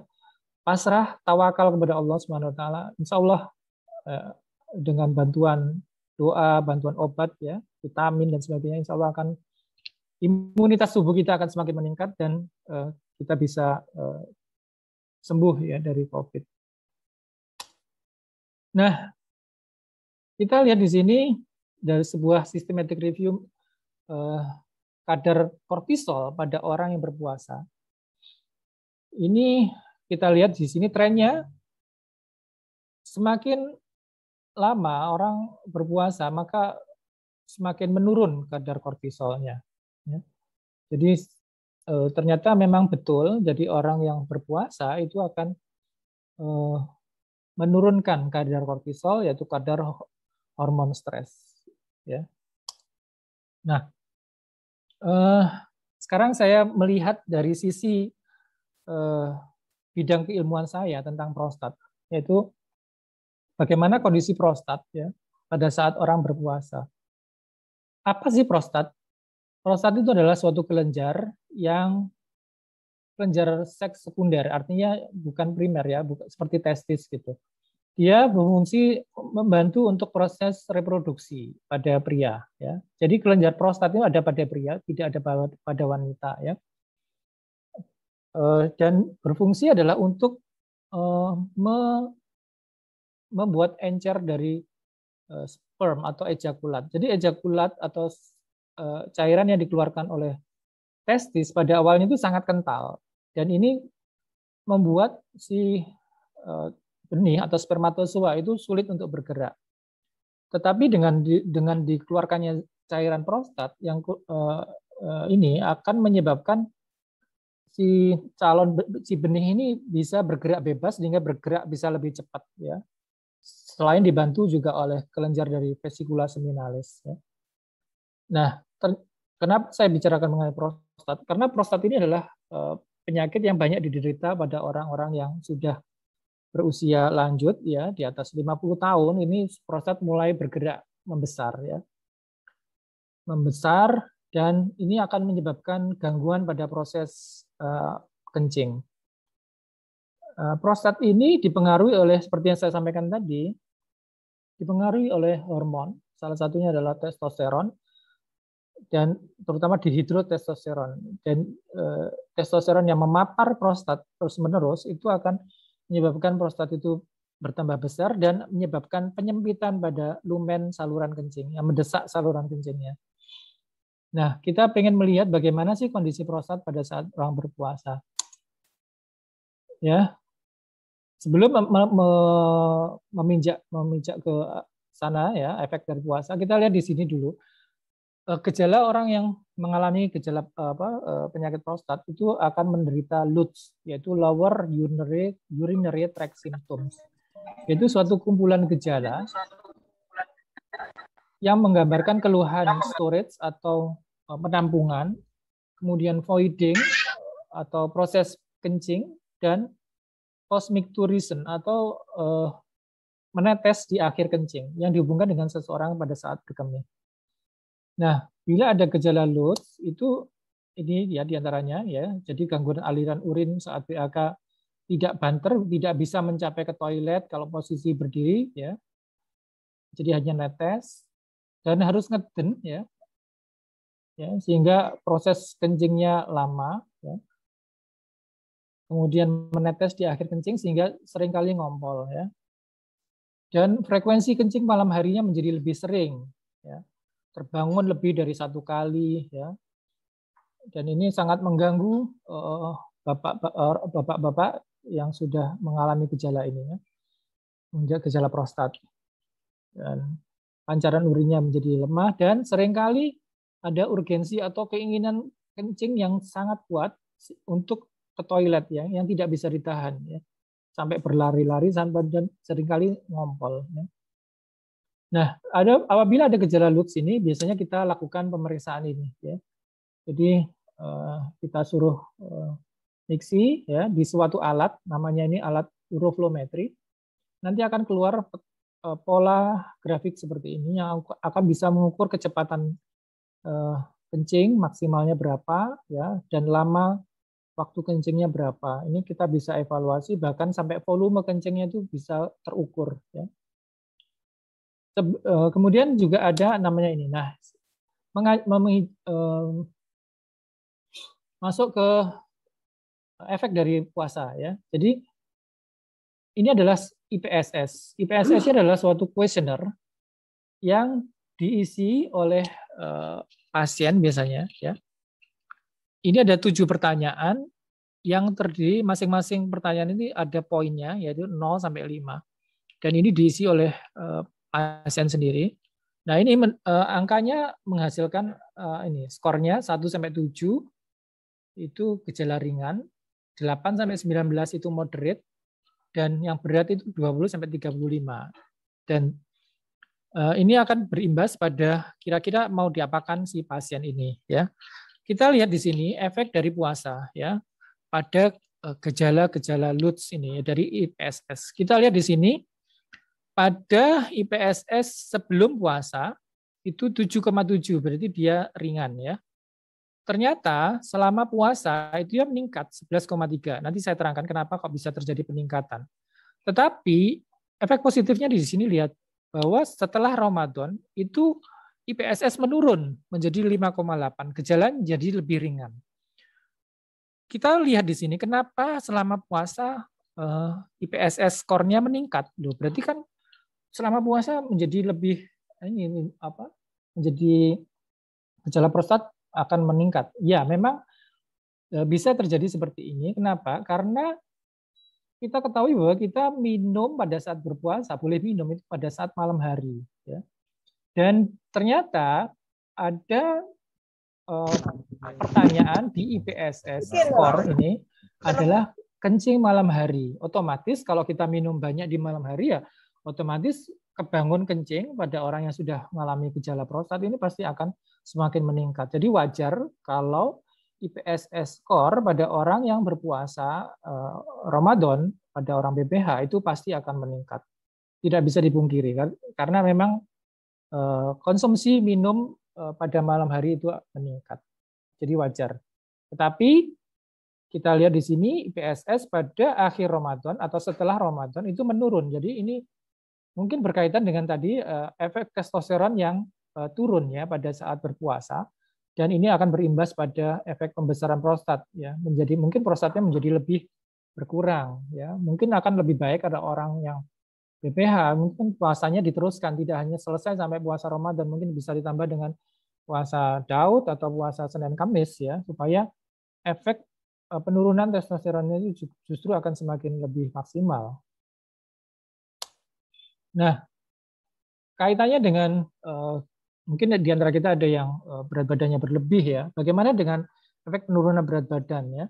pasrah, tawakal kepada Allah Subhanahu wa taala. Insya Allah dengan bantuan doa, bantuan obat ya, vitamin dan sebagainya, insya Allah akan imunitas tubuh kita akan semakin meningkat dan kita bisa sembuh ya dari COVID. Nah, kita lihat di sini dari sebuah systematic review kadar kortisol pada orang yang berpuasa. Ini kita lihat di sini trennya, semakin lama orang berpuasa maka semakin menurun kadar kortisolnya. Ya. Jadi ternyata memang betul, jadi orang yang berpuasa itu akan menurunkan kadar kortisol, yaitu kadar hormon stres. Ya. Nah, sekarang saya melihat dari sisi bidang keilmuan saya tentang prostat, yaitu bagaimana kondisi prostat ya pada saat orang berpuasa. Apa sih prostat? Prostat itu adalah suatu kelenjar seks sekunder, artinya bukan primer ya, bukan seperti testis gitu. Dia berfungsi membantu untuk proses reproduksi pada pria ya. Jadi kelenjar prostat itu ada pada pria, tidak ada pada wanita ya. Dan berfungsi adalah untuk membuat encer dari sperm atau ejakulat. Jadi ejakulat atau cairan yang dikeluarkan oleh testis pada awalnya itu sangat kental. Dan ini membuat si benih atau spermatozoa itu sulit untuk bergerak. Tetapi dengan dikeluarkannya cairan prostat yang ini akan menyebabkan si benih ini bisa bergerak bebas sehingga bergerak bisa lebih cepat ya. Selain dibantu juga oleh kelenjar dari vesikula seminalis ya. Nah, kenapa saya bicarakan mengenai prostat? Karena prostat ini adalah penyakit yang banyak diderita pada orang-orang yang sudah berusia lanjut ya, di atas 50 tahun ini prostat mulai bergerak membesar ya. Membesar dan ini akan menyebabkan gangguan pada proses kencing. Prostat ini dipengaruhi oleh seperti yang saya sampaikan tadi, dipengaruhi oleh hormon, salah satunya adalah testosteron dan terutama dihidrotestosteron. Dan testosteron yang memapar prostat terus-menerus itu akan menyebabkan prostat itu bertambah besar dan menyebabkan penyempitan pada lumen saluran kencing yang mendesak saluran kencingnya. Nah, kita pengen melihat bagaimana sih kondisi prostat pada saat orang berpuasa. Ya, sebelum meminjak ke sana ya efek dari puasa, kita lihat di sini dulu gejala orang yang mengalami gejala penyakit prostat itu akan menderita LUTS, yaitu lower urinary tract symptoms. Itu suatu kumpulan gejala yang menggambarkan keluhan storage atau penampungan, kemudian voiding atau proses kencing, dan osmicturation atau menetes di akhir kencing yang dihubungkan dengan seseorang pada saat berkemih. Nah, bila ada gejala LUTS itu ini ya diantaranya ya, jadi gangguan aliran urin saat BAK tidak banter, tidak bisa mencapai ke toilet kalau posisi berdiri ya, jadi hanya netes dan harus ngeden ya, sehingga proses kencingnya lama ya. Kemudian menetes di akhir kencing sehingga seringkali ngompol ya. Dan frekuensi kencing malam harinya menjadi lebih sering ya. Terbangun lebih dari 1 kali ya. Dan ini sangat mengganggu bapak-bapak yang sudah mengalami gejala ini ya. Gejala prostat. Dan pancaran urinnya menjadi lemah dan seringkali ada urgensi atau keinginan kencing yang sangat kuat untuk ke toilet ya, yang tidak bisa ditahan ya, sampai berlari-lari sampai dan seringkali ngompol ya. Nah, apabila ada gejala LUTS ini biasanya kita lakukan pemeriksaan ini ya. Jadi kita suruh mixi ya di suatu alat, namanya ini alat uroflowmetri. nanti akan keluar pola grafik seperti ini yang akan bisa mengukur kecepatan kencing maksimalnya berapa ya, dan lama waktu kencingnya berapa. Ini kita bisa evaluasi, bahkan sampai volume kencingnya itu bisa terukur ya. Kemudian juga ada namanya ini. Nah, masuk ke efek dari puasa ya. Jadi ini adalah IPSS. IPSS adalah suatu kuesioner yang diisi oleh pasien biasanya ya. Ini ada 7 pertanyaan yang terdiri, masing-masing pertanyaan ini ada poinnya, yaitu 0 sampai 5. Dan ini diisi oleh pasien sendiri. Nah, ini angkanya menghasilkan ini skornya 1 sampai 7 itu gejala ringan, 8 sampai 19 itu moderate, dan yang berat itu 20 sampai 35. Dan ini akan berimbas pada kira-kira mau diapakan si pasien ini ya. Kita lihat di sini efek dari puasa ya pada gejala-gejala LUTS ini dari IPSS. Kita lihat di sini pada IPSS sebelum puasa itu 7,7, berarti dia ringan ya. Ternyata selama puasa itu dia meningkat 11,3. Nanti saya terangkan kenapa kok bisa terjadi peningkatan. Tetapi efek positifnya di sini lihat bahwa setelah Ramadan itu IPSS menurun menjadi 5,8, gejala jadi lebih ringan. Kita lihat di sini kenapa selama puasa IPSS skornya meningkat. Loh, berarti kan selama puasa menjadi lebih menjadi gejala prostat akan meningkat. Ya, memang bisa terjadi seperti ini. Kenapa? Karena kita ketahui bahwa kita minum pada saat berpuasa, boleh minum itu pada saat malam hari ya. Dan ternyata ada pertanyaan di IPSS skor ini adalah kencing malam hari. Otomatis kalau kita minum banyak di malam hari ya otomatis kebangun kencing pada orang yang sudah mengalami gejala prostat ini pasti akan semakin meningkat. Jadi wajar kalau IPSS skor pada orang yang berpuasa Ramadan, pada orang BPH itu pasti akan meningkat. Tidak bisa dipungkiri karena memang konsumsi minum pada malam hari itu meningkat. Jadi wajar. Tetapi kita lihat di sini IPSS pada akhir Ramadan atau setelah Ramadan itu menurun. Jadi ini mungkin berkaitan dengan tadi efek testosteron yang turun ya pada saat berpuasa, dan ini akan berimbas pada efek pembesaran prostat ya. Mungkin prostatnya menjadi lebih berkurang ya. Mungkin akan lebih baik ada orang yang BPH, mungkin puasanya diteruskan, tidak hanya selesai sampai puasa Ramadan, mungkin bisa ditambah dengan puasa Daud atau puasa Senin Kamis ya, supaya efek penurunan testosteronnya itu justru akan semakin lebih maksimal. Nah, kaitannya dengan mungkin di antara kita ada yang berat badannya berlebih ya, bagaimana dengan efek penurunan berat badan ya?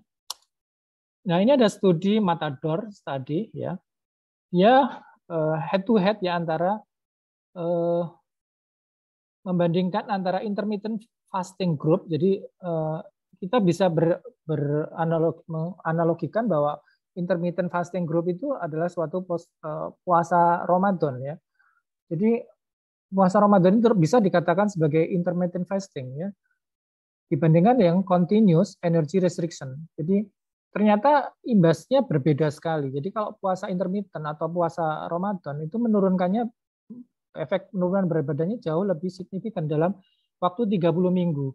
Nah, ini ada studi Matador study ya, dia head to head ya antara membandingkan antara intermittent fasting group. Jadi kita bisa menganalogikan bahwa intermittent fasting group itu adalah suatu puasa Ramadan ya. Jadi puasa Ramadan itu bisa dikatakan sebagai intermittent fasting ya, dibandingkan yang continuous energy restriction. Jadi ternyata imbasnya berbeda sekali. Jadi kalau puasa intermittent atau puasa Ramadan itu menurunkannya, efek penurunan berat badannya jauh lebih signifikan dalam waktu 30 minggu.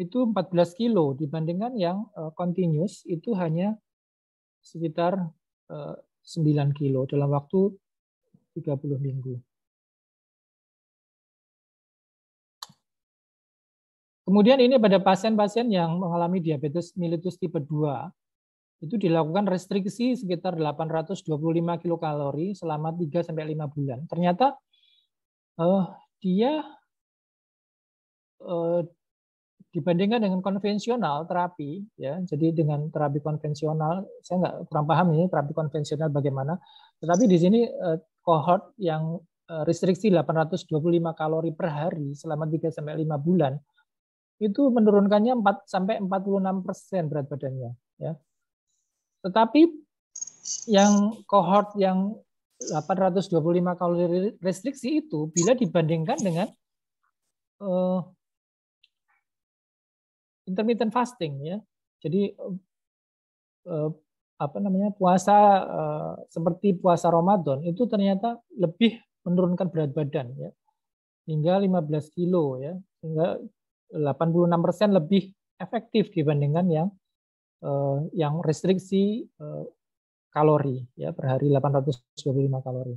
Itu 14 kilo dibandingkan yang continuous itu hanya sekitar 9 kilo dalam waktu 30 minggu. Kemudian ini pada pasien-pasien yang mengalami diabetes mellitus tipe 2, itu dilakukan restriksi sekitar 825 kilokalori selama 3-5 bulan. Ternyata dia dibandingkan dengan konvensional terapi, ya, jadi dengan terapi konvensional, saya kurang paham ini terapi konvensional bagaimana, tetapi di sini kohort yang restriksi 825 kalori per hari selama 3-5 bulan, itu menurunkannya 4-46% berat badannya. Ya. Tetapi yang kohort yang 825 kalori restriksi itu bila dibandingkan dengan intermittent fasting ya. Jadi puasa seperti puasa Ramadan itu ternyata lebih menurunkan berat badan ya. Hingga 15 kilo ya. Hingga 86% lebih efektif dibandingkan yang restriksi kalori ya per hari 825 kalori.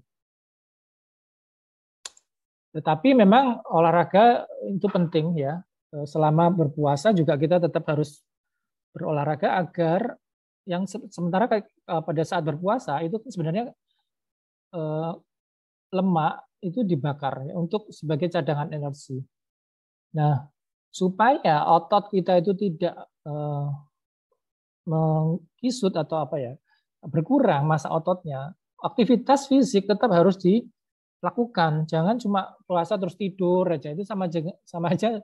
Tetapi memang olahraga itu penting ya. Selama berpuasa juga kita tetap harus berolahraga agar yang sementara pada saat berpuasa itu sebenarnya lemak itu dibakar ya, untuk sebagai cadangan energi. Nah, supaya otot kita itu tidak mengkisut atau berkurang massa ototnya, aktivitas fisik tetap harus dilakukan. Jangan cuma puasa terus tidur aja, itu sama aja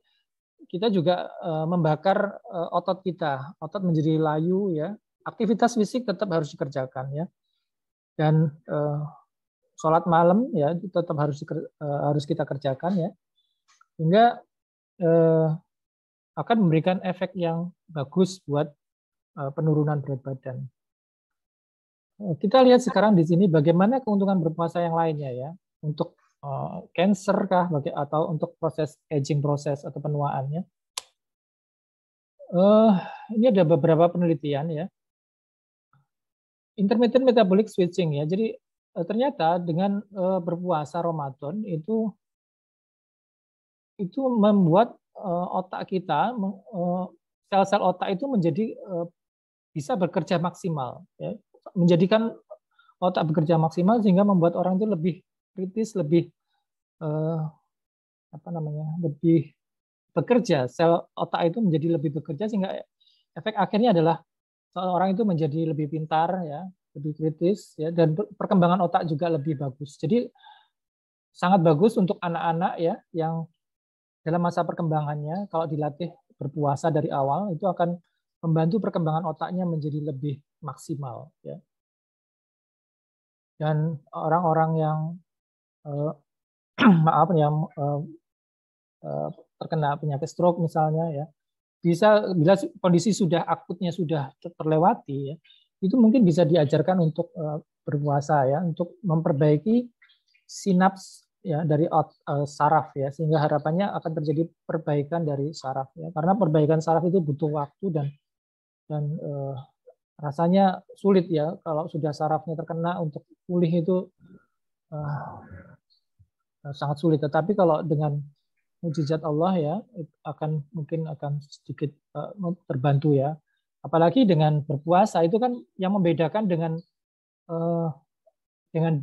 kita juga membakar otot kita, otot menjadi layu ya. Aktivitas fisik tetap harus dikerjakan ya. Dan sholat malam ya tetap harus kita kerjakan ya. Hingga akan memberikan efek yang bagus buat penurunan berat badan. Kita lihat sekarang di sini bagaimana keuntungan berpuasa yang lainnya ya, untuk cancer kah atau untuk proses aging proses atau penuaannya. Ini ada beberapa penelitian ya. Intermittent metabolic switching ya. Jadi ternyata dengan berpuasa Ramadan itu membuat otak kita, sel-sel otak itu menjadi bisa bekerja maksimal ya. Menjadikan otak bekerja maksimal sehingga membuat orang itu lebih kritis, lebih lebih bekerja. Sel otak itu menjadi lebih bekerja sehingga efek akhirnya adalah seorang itu menjadi lebih pintar ya, lebih kritis ya, dan perkembangan otak juga lebih bagus. Jadi sangat bagus untuk anak-anak ya yang dalam masa perkembangannya kalau dilatih berpuasa dari awal itu akan membantu perkembangan otaknya menjadi lebih maksimal ya. Dan orang-orang yang terkena penyakit stroke misalnya ya, bisa bila kondisi sudah akutnya sudah terlewati ya, itu mungkin bisa diajarkan untuk berpuasa ya, untuk memperbaiki sinaps ya dari saraf ya, sehingga harapannya akan terjadi perbaikan dari saraf ya, karena perbaikan saraf itu butuh waktu dan rasanya sulit ya kalau sudah sarafnya terkena, untuk pulih itu sangat sulit. Tetapi kalau dengan mukjizat Allah ya mungkin akan sedikit terbantu ya. Apalagi dengan berpuasa itu kan yang membedakan dengan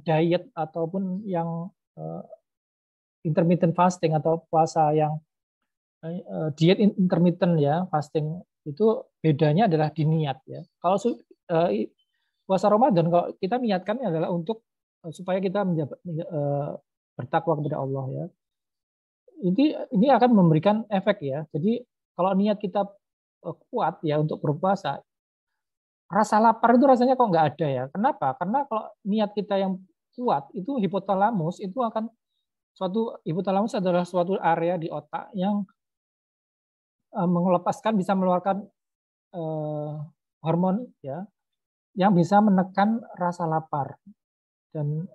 diet ataupun yang intermittent fasting atau puasa yang diet intermittent ya, fasting itu bedanya adalah di niat ya. Kalau puasa Ramadan kalau kita niatkan adalah untuk supaya kita bertakwa kepada Allah ya. Ini akan memberikan efek ya. Jadi kalau niat kita kuat ya untuk berpuasa, rasa lapar itu rasanya kok nggak ada ya. Kenapa? Karena kalau niat kita yang kuat itu hipotalamus adalah suatu area di otak yang bisa mengeluarkan hormon ya yang bisa menekan rasa lapar, dan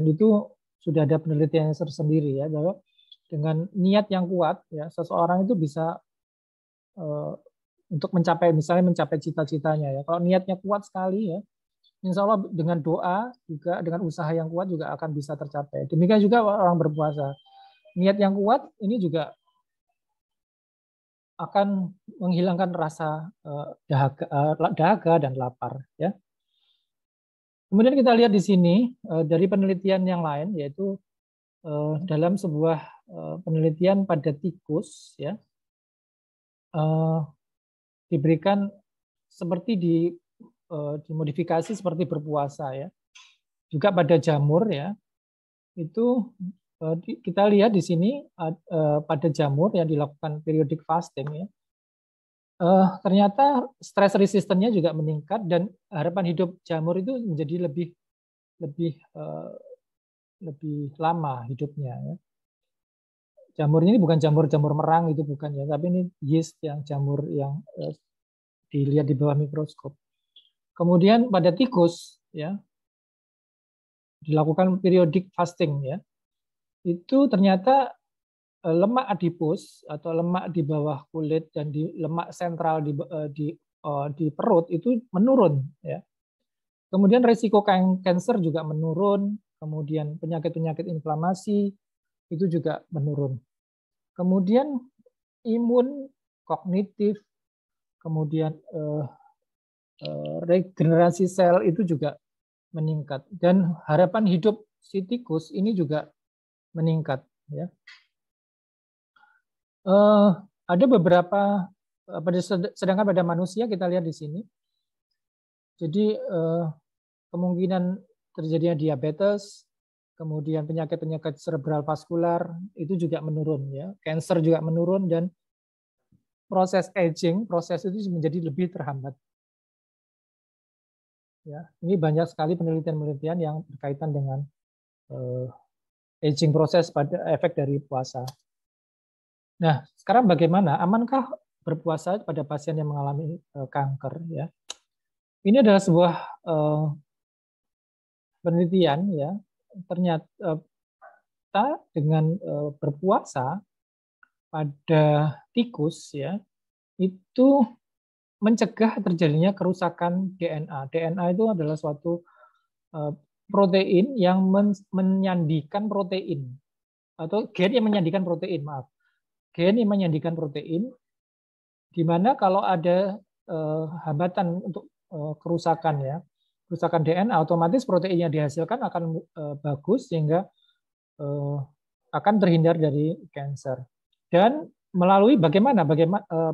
itu sudah ada penelitian tersendiri ya, bahwa dengan niat yang kuat ya seseorang itu bisa untuk mencapai cita-citanya ya. Kalau niatnya kuat sekali ya, insya Allah dengan doa juga, dengan usaha yang kuat juga akan bisa tercapai. Demikian juga orang berpuasa, niat yang kuat ini juga akan menghilangkan rasa dahaga dan lapar ya. Kemudian kita lihat di sini dari penelitian yang lain, yaitu dalam sebuah penelitian pada tikus ya, diberikan seperti dimodifikasi seperti berpuasa ya. Juga pada jamur ya, itu kita lihat di sini pada jamur yang dilakukan periodic fasting ya, ternyata stress resistennya juga meningkat dan harapan hidup jamur itu menjadi lebih lebih lama hidupnya. Ya. Jamurnya ini bukan jamur merang itu bukan ya, tapi ini yeast yang jamur yang dilihat di bawah mikroskop. Kemudian pada tikus ya dilakukan periodic fasting ya. Itu ternyata lemak adipus atau lemak di bawah kulit dan di lemak sentral di perut itu menurun ya. Kemudian risiko kanker juga menurun, kemudian penyakit-penyakit inflamasi itu juga menurun. Kemudian imun, kognitif, kemudian regenerasi sel itu juga meningkat dan harapan hidup si tikus ini juga meningkat ya. Ada beberapa sedangkan pada manusia kita lihat di sini. Jadi kemungkinan terjadinya diabetes, kemudian penyakit-penyakit cerebral vaskular itu juga menurun ya. Kanker juga menurun dan proses aging, proses itu menjadi lebih terhambat. Ya, ini banyak sekali penelitian-penelitian yang berkaitan dengan aging proses pada efek dari puasa. Nah, sekarang bagaimana? Amankah berpuasa pada pasien yang mengalami kanker? Ya, ini adalah sebuah penelitian ya. Ternyata dengan berpuasa pada tikus ya itu mencegah terjadinya kerusakan DNA. DNA itu adalah suatu protein yang menyandikan protein atau gen yang menyandikan protein, maaf. Gen yang menyandikan protein, di mana kalau ada hambatan untuk kerusakan ya, kerusakan DNA, otomatis protein yang dihasilkan akan bagus sehingga akan terhindar dari kanker. Dan melalui bagaimana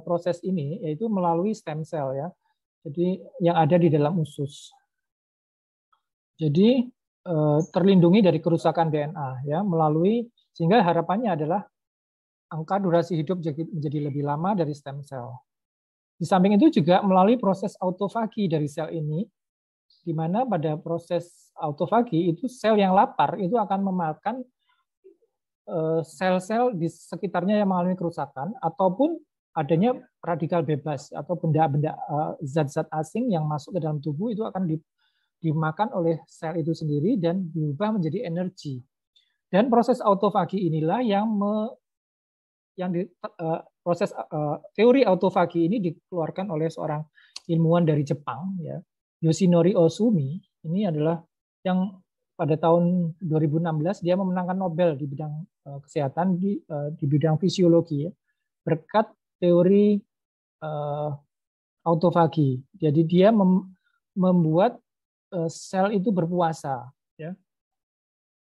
proses ini, yaitu melalui stem cell ya, jadi yang ada di dalam usus. Jadi terlindungi dari kerusakan DNA ya, melalui sehingga harapannya adalah angka durasi hidup menjadi lebih lama dari stem cell. Di samping itu juga melalui proses autofagi dari sel ini, di mana pada proses autofagi itu sel yang lapar itu akan memakan sel-sel di sekitarnya yang mengalami kerusakan, ataupun adanya radikal bebas atau benda-benda zat-zat asing yang masuk ke dalam tubuh itu akan dimakan oleh sel itu sendiri dan diubah menjadi energi. Dan proses autofagi inilah proses teori autofagi ini dikeluarkan oleh seorang ilmuwan dari Jepang ya, Yoshinori Ohsumi. Ini adalah yang pada tahun 2016 dia memenangkan Nobel di bidang kesehatan di bidang fisiologi ya, berkat teori autofagi. Jadi dia membuat sel itu berpuasa ya.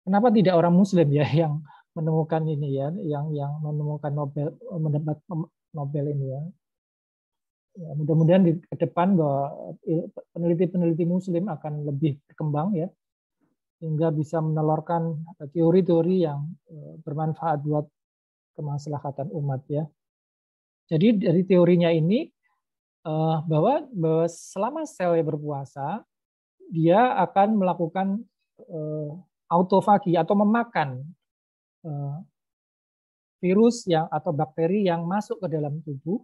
Kenapa tidak orang Muslim ya yang menemukan ini ya, yang menemukan mendapat Nobel ini ya. Ya, mudah-mudahan di ke depan bahwa peneliti-peneliti Muslim akan lebih berkembang ya, sehingga bisa menelurkan teori-teori yang bermanfaat buat kemaslahatan umat ya. Jadi dari teorinya ini bahwa selama sel berpuasa dia akan melakukan autofagi atau memakan virus atau bakteri yang masuk ke dalam tubuh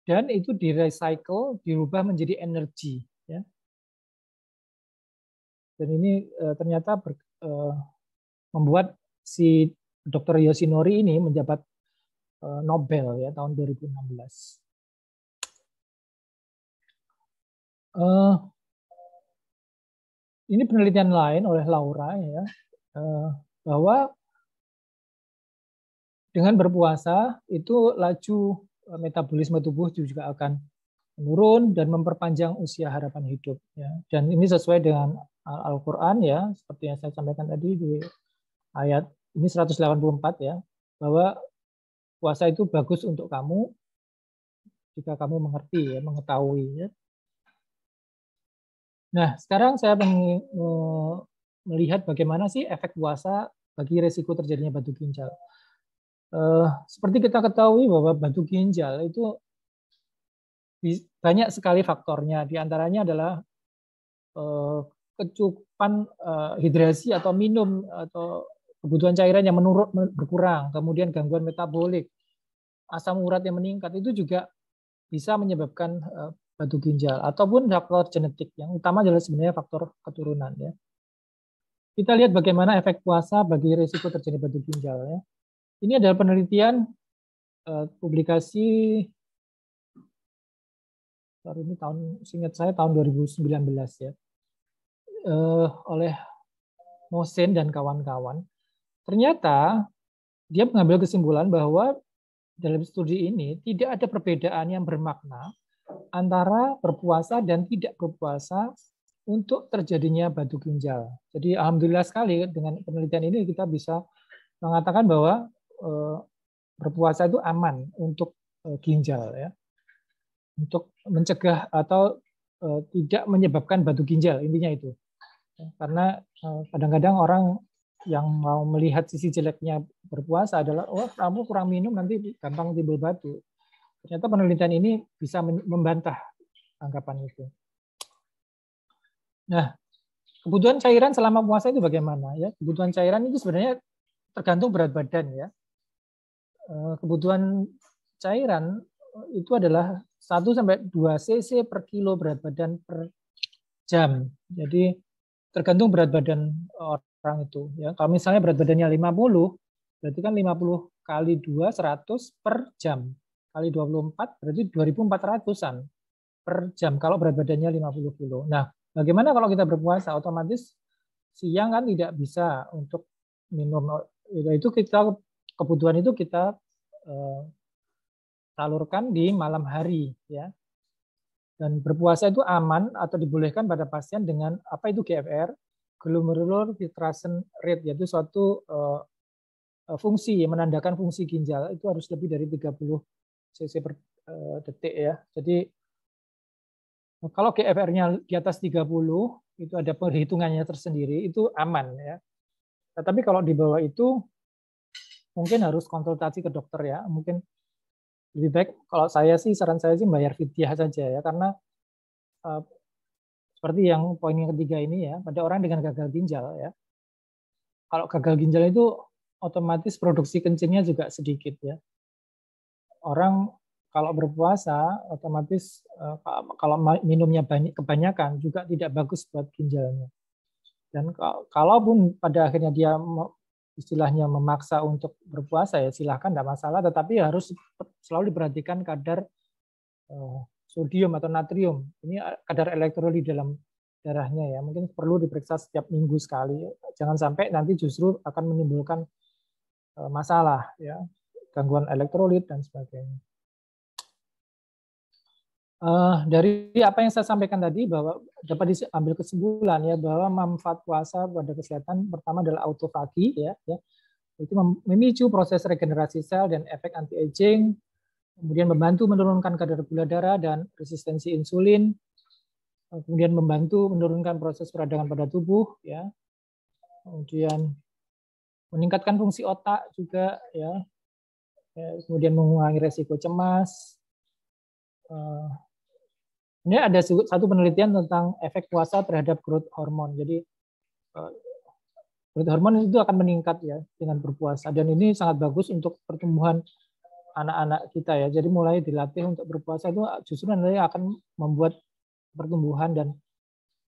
dan itu di-recycle, dirubah menjadi energi ya. Dan ini ternyata membuat si Dr. Yoshinori ini menjabat Nobel ya tahun 2016. Ini penelitian lain oleh Laura ya, bahwa dengan berpuasa itu laju metabolisme tubuh juga akan menurun dan memperpanjang usia harapan hidup ya. Dan ini sesuai dengan Al-Qur'an ya, seperti yang saya sampaikan tadi di ayat ini 184 ya, bahwa puasa itu bagus untuk kamu jika kamu mengerti ya, mengetahui ya. Nah, sekarang saya ingin melihat bagaimana sih efek puasa bagi resiko terjadinya batu ginjal. Seperti kita ketahui bahwa batu ginjal itu banyak sekali faktornya. Di antaranya adalah kecukupan hidrasi atau minum atau kebutuhan cairan yang berkurang, kemudian gangguan metabolik, asam urat yang meningkat, itu juga bisa menyebabkan batu ginjal ataupun faktor genetik. Yang utama adalah sebenarnya faktor keturunan ya. Kita lihat bagaimana efek puasa bagi risiko terjadi batu ginjal ya. Ini adalah penelitian publikasi ini seingat saya tahun 2019 ya. Oleh Mohsen dan kawan-kawan. Ternyata dia mengambil kesimpulan bahwa dalam studi ini tidak ada perbedaan yang bermakna antara berpuasa dan tidak berpuasa untuk terjadinya batu ginjal. Jadi alhamdulillah sekali dengan penelitian ini kita bisa mengatakan bahwa berpuasa itu aman untuk ginjal ya. Untuk mencegah atau tidak menyebabkan batu ginjal, intinya itu. Karena kadang-kadang orang yang mau melihat sisi jeleknya berpuasa adalah, oh kamu kurang minum nanti gampang timbul batu. Ternyata penelitian ini bisa membantah anggapan itu. Nah, kebutuhan cairan selama puasa itu bagaimana? Ya, kebutuhan cairan itu sebenarnya tergantung berat badan ya. Kebutuhan cairan itu adalah 1-2 cc per kilo berat badan per jam. Jadi tergantung berat badan orang itu ya. Kalau misalnya berat badannya 50, berarti kan 50 kali 2 100 per jam. Kali 24 berarti 2.400-an per jam kalau berat badannya 50 kilo. Nah, bagaimana kalau kita berpuasa? Otomatis siang kan tidak bisa untuk minum. Itu kita kebutuhan itu kita salurkan di malam hari ya. Dan berpuasa itu aman atau dibolehkan pada pasien dengan apa itu GFR, glomerular filtration rate, yaitu suatu fungsi yang menandakan fungsi ginjal itu harus lebih dari 30 cc per detik ya. Jadi kalau GFR-nya di atas 30 itu ada perhitungannya tersendiri, itu aman ya. Tetapi kalau di bawah itu mungkin harus konsultasi ke dokter ya. Mungkin lebih baik kalau saran saya sih bayar fidyah saja ya, karena seperti yang poin yang ketiga ini ya, pada orang dengan gagal ginjal ya. Kalau gagal ginjal itu otomatis produksi kencingnya juga sedikit ya. Orang kalau berpuasa otomatis kalau minumnya kebanyakan juga tidak bagus buat ginjalnya. Dan kalaupun pada akhirnya dia istilahnya memaksa untuk berpuasa ya silahkan, tidak masalah, tetapi harus selalu diperhatikan kadar sodium atau natrium. Ini kadar elektrolit dalam darahnya ya, mungkin perlu diperiksa setiap minggu sekali. Jangan sampai nanti justru akan menimbulkan masalah ya, gangguan elektrolit dan sebagainya. Dari apa yang saya sampaikan tadi bahwa dapat diambil kesimpulan ya bahwa manfaat puasa pada kesehatan pertama adalah autofagi ya, itu memicu proses regenerasi sel dan efek anti aging, kemudian membantu menurunkan kadar gula darah dan resistensi insulin, kemudian membantu menurunkan proses peradangan pada tubuh ya, kemudian meningkatkan fungsi otak juga ya, kemudian mengurangi resiko cemas. Ini ada satu penelitian tentang efek puasa terhadap growth hormone. Jadi growth hormone itu akan meningkat ya dengan berpuasa, dan ini sangat bagus untuk pertumbuhan anak-anak kita ya. Jadi mulai dilatih untuk berpuasa itu justru nanti akan membuat pertumbuhan dan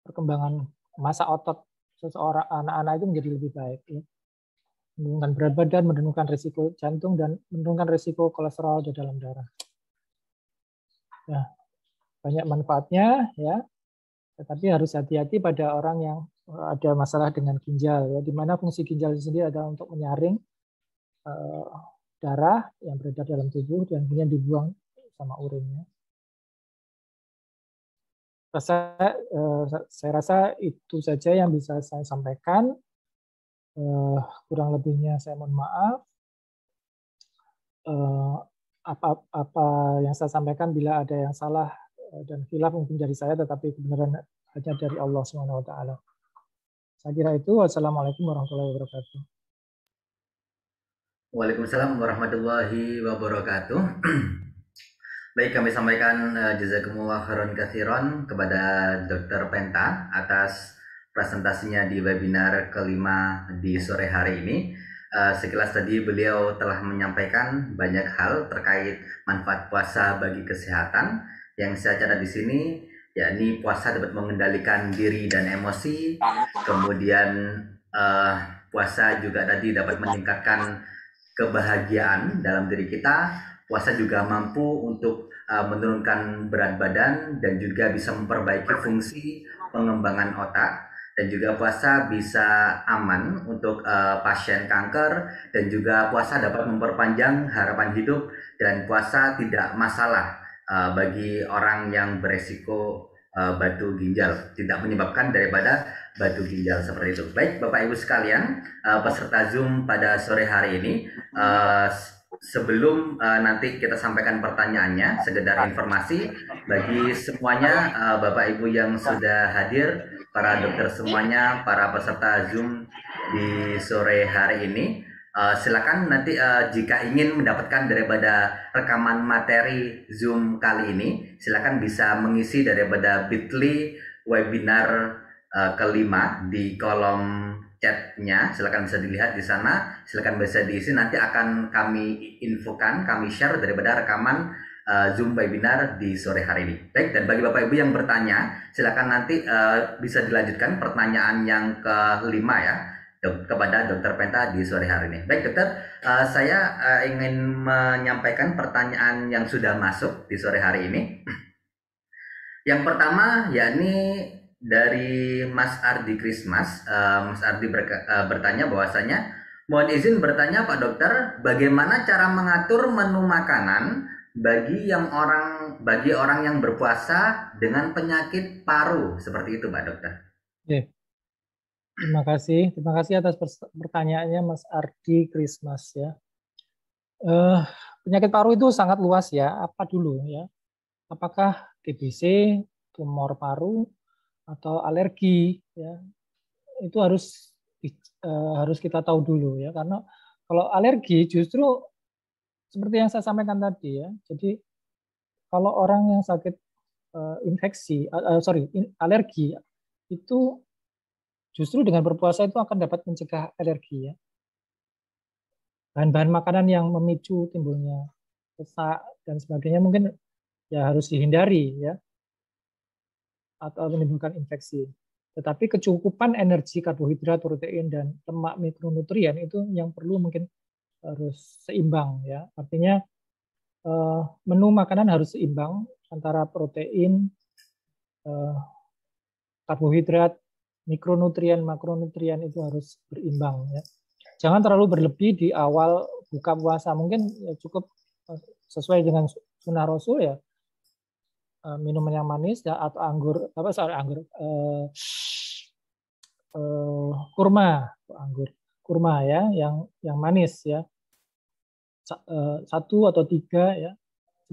perkembangan massa otot seseorang anak-anak itu menjadi lebih baik ya. Menurunkan berat badan, menurunkan risiko jantung, dan menurunkan risiko kolesterol di dalam darah. Nah, banyak manfaatnya ya, tetapi harus hati-hati pada orang yang ada masalah dengan ginjal ya, di mana fungsi ginjal sendiri adalah untuk menyaring darah yang beredar dalam tubuh dan kemudian dibuang sama urinnya. Saya rasa itu saja yang bisa saya sampaikan. Kurang lebihnya saya mohon maaf. Apa yang saya sampaikan bila ada yang salah dan khilaf mungkin dari saya, tetapi kebenaran hanya dari Allah SWT. Saya kira itu. Wassalamualaikum warahmatullahi wabarakatuh. Waalaikumsalam warahmatullahi wabarakatuh. Baik, kami sampaikan jazakumullah khairan katsiran kepada Dr. Penta atas presentasinya di webinar kelima di sore hari ini. Sekilas tadi beliau telah menyampaikan banyak hal terkait manfaat puasa bagi kesehatan. Yang saya catat di sini, yakni puasa dapat mengendalikan diri dan emosi. Kemudian puasa juga tadi dapat meningkatkan kebahagiaan dalam diri kita. Puasa juga mampu untuk menurunkan berat badan dan juga bisa memperbaiki fungsi pengembangan otak. Dan juga puasa bisa aman untuk pasien kanker, dan juga puasa dapat memperpanjang harapan hidup, dan puasa tidak masalah bagi orang yang beresiko batu ginjal, tidak menyebabkan daripada batu ginjal seperti itu. Baik Bapak Ibu sekalian, peserta Zoom pada sore hari ini, sebelum nanti kita sampaikan pertanyaannya, sekedar informasi bagi semuanya, Bapak Ibu yang sudah hadir, para dokter semuanya, para peserta Zoom di sore hari ini, silakan nanti jika ingin mendapatkan daripada rekaman materi Zoom kali ini, silakan bisa mengisi daripada Bitly webinar kelima di kolom chatnya. Silakan bisa dilihat di sana, silakan bisa diisi, nanti akan kami infokan, kami share daripada rekaman Zoom webinar di sore hari ini. Baik, dan bagi Bapak Ibu yang bertanya, silakan nanti bisa dilanjutkan pertanyaan yang kelima ya kepada Dr. Penta di sore hari ini. Baik dokter, saya ingin menyampaikan pertanyaan yang sudah masuk di sore hari ini. Yang pertama yakni dari Mas Ardi Krismas. Mas Ardi bertanya bahwasanya, mohon izin bertanya Pak Dokter, bagaimana cara mengatur menu makanan bagi orang yang berpuasa dengan penyakit paru seperti itu, Pak Dokter? Oke. Terima kasih atas pertanyaannya Mas Ardi Krismas ya. Penyakit paru itu sangat luas ya. Apa dulu ya? Apakah TBC, tumor paru, atau alergi ya? Itu harus kita tahu dulu ya, karena kalau alergi justru seperti yang saya sampaikan tadi ya. Jadi kalau orang yang sakit alergi itu justru dengan berpuasa itu akan dapat mencegah alergi ya. Bahan-bahan makanan yang memicu timbulnya sesak dan sebagainya mungkin ya harus dihindari ya, atau menimbulkan infeksi. Tetapi kecukupan energi, karbohidrat, protein, dan lemak mikronutrien itu yang perlu mungkin harus seimbang ya. Artinya menu makanan harus seimbang antara protein, karbohidrat, mikronutrien, makronutrien itu harus berimbang ya. Jangan terlalu berlebih di awal buka puasa. Mungkin ya cukup sesuai dengan sunnah Rasul ya, minuman yang manis ya, atau kurma ya, yang manis ya, 1 atau 3 ya,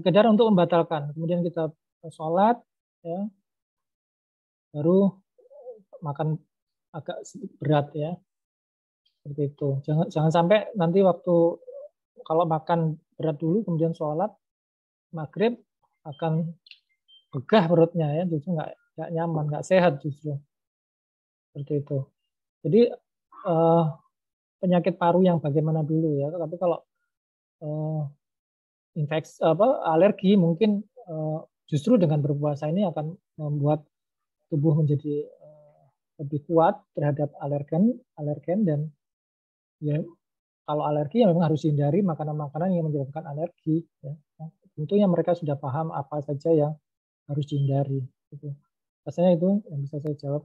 sekedar untuk membatalkan. Kemudian kita sholat ya, baru makan agak berat ya, seperti itu. Jangan sampai nanti waktu kalau makan berat dulu kemudian sholat maghrib akan begah perutnya ya, justru nggak nyaman, nggak sehat justru, seperti itu. Jadi penyakit paru yang bagaimana dulu ya, tapi kalau infeksi alergi mungkin justru dengan berpuasa ini akan membuat tubuh menjadi lebih kuat terhadap alergen, dan ya kalau alergi ya memang harus hindari makanan-makanan yang menyebabkan alergi ya. Tentunya mereka sudah paham apa saja yang harus dihindari. Rasanya itu yang bisa saya jawab.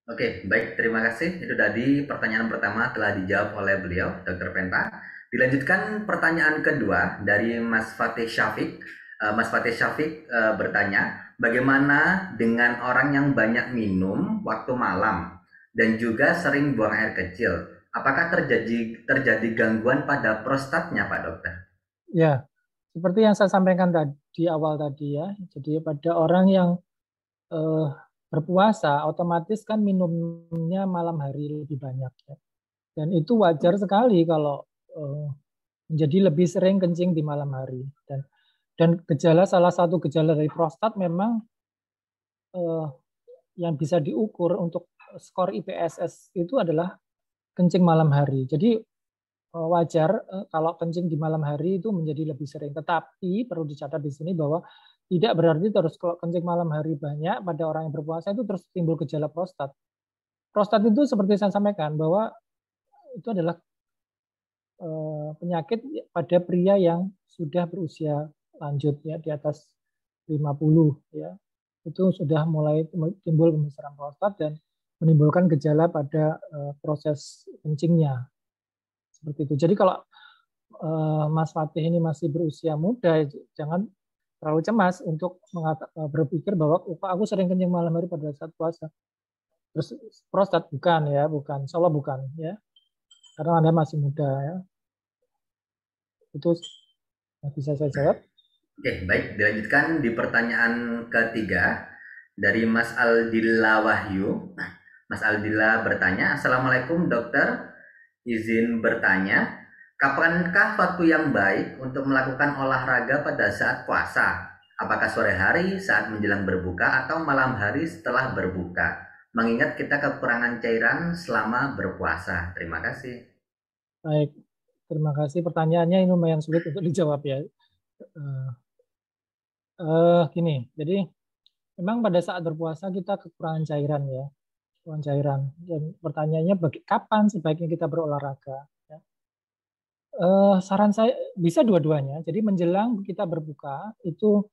Oke, baik, terima kasih. Itu tadi pertanyaan pertama telah dijawab oleh beliau, Dr. Penta. Dilanjutkan pertanyaan kedua dari Mas Fatih Syafiq. Mas Fatih Syafiq bertanya, bagaimana dengan orang yang banyak minum waktu malam dan juga sering buang air kecil? Apakah terjadi gangguan pada prostatnya, Pak Dokter? Ya, seperti yang saya sampaikan di awal tadi ya. Jadi pada orang yang berpuasa, otomatis kan minumnya malam hari lebih banyak ya. Dan itu wajar sekali kalau menjadi lebih sering kencing di malam hari. Dan salah satu gejala dari prostat memang yang bisa diukur untuk skor IPSS itu adalah kencing malam hari. Jadi wajar kalau kencing di malam hari itu menjadi lebih sering. Tetapi perlu dicatat di sini bahwa tidak berarti terus kalau kencing malam hari banyak pada orang yang berpuasa itu terus timbul gejala prostat. Prostat itu seperti saya sampaikan bahwa itu adalah penyakit pada pria yang sudah berusia lanjut ya di atas 50 ya. Itu sudah mulai timbul pembesaran prostat dan menimbulkan gejala pada proses kencingnya. Seperti itu. Jadi kalau Mas Fatih ini masih berusia muda, jangan terlalu cemas untuk berpikir bahwa aku sering kencing malam hari pada saat puasa. Terus prostat bukan ya, bukan. Insya Allah bukan ya. Karena Anda masih muda ya. Itu yang bisa saya jawab. Oke, baik. Dilanjutkan di pertanyaan ketiga dari Mas Aldila Wahyu. Mas Aldila bertanya, Assalamualaikum dokter, izin bertanya, kapankah waktu yang baik untuk melakukan olahraga pada saat puasa? Apakah sore hari saat menjelang berbuka atau malam hari setelah berbuka? Mengingat kita kekurangan cairan selama berpuasa. Terima kasih. Baik, terima kasih. Pertanyaannya ini lumayan sulit untuk dijawab ya. Gini, jadi memang pada saat berpuasa kita kekurangan cairan ya, kekurangan cairan. Dan pertanyaannya kapan sebaiknya kita berolahraga? Ya. Saran saya bisa dua-duanya. Jadi menjelang kita berbuka itu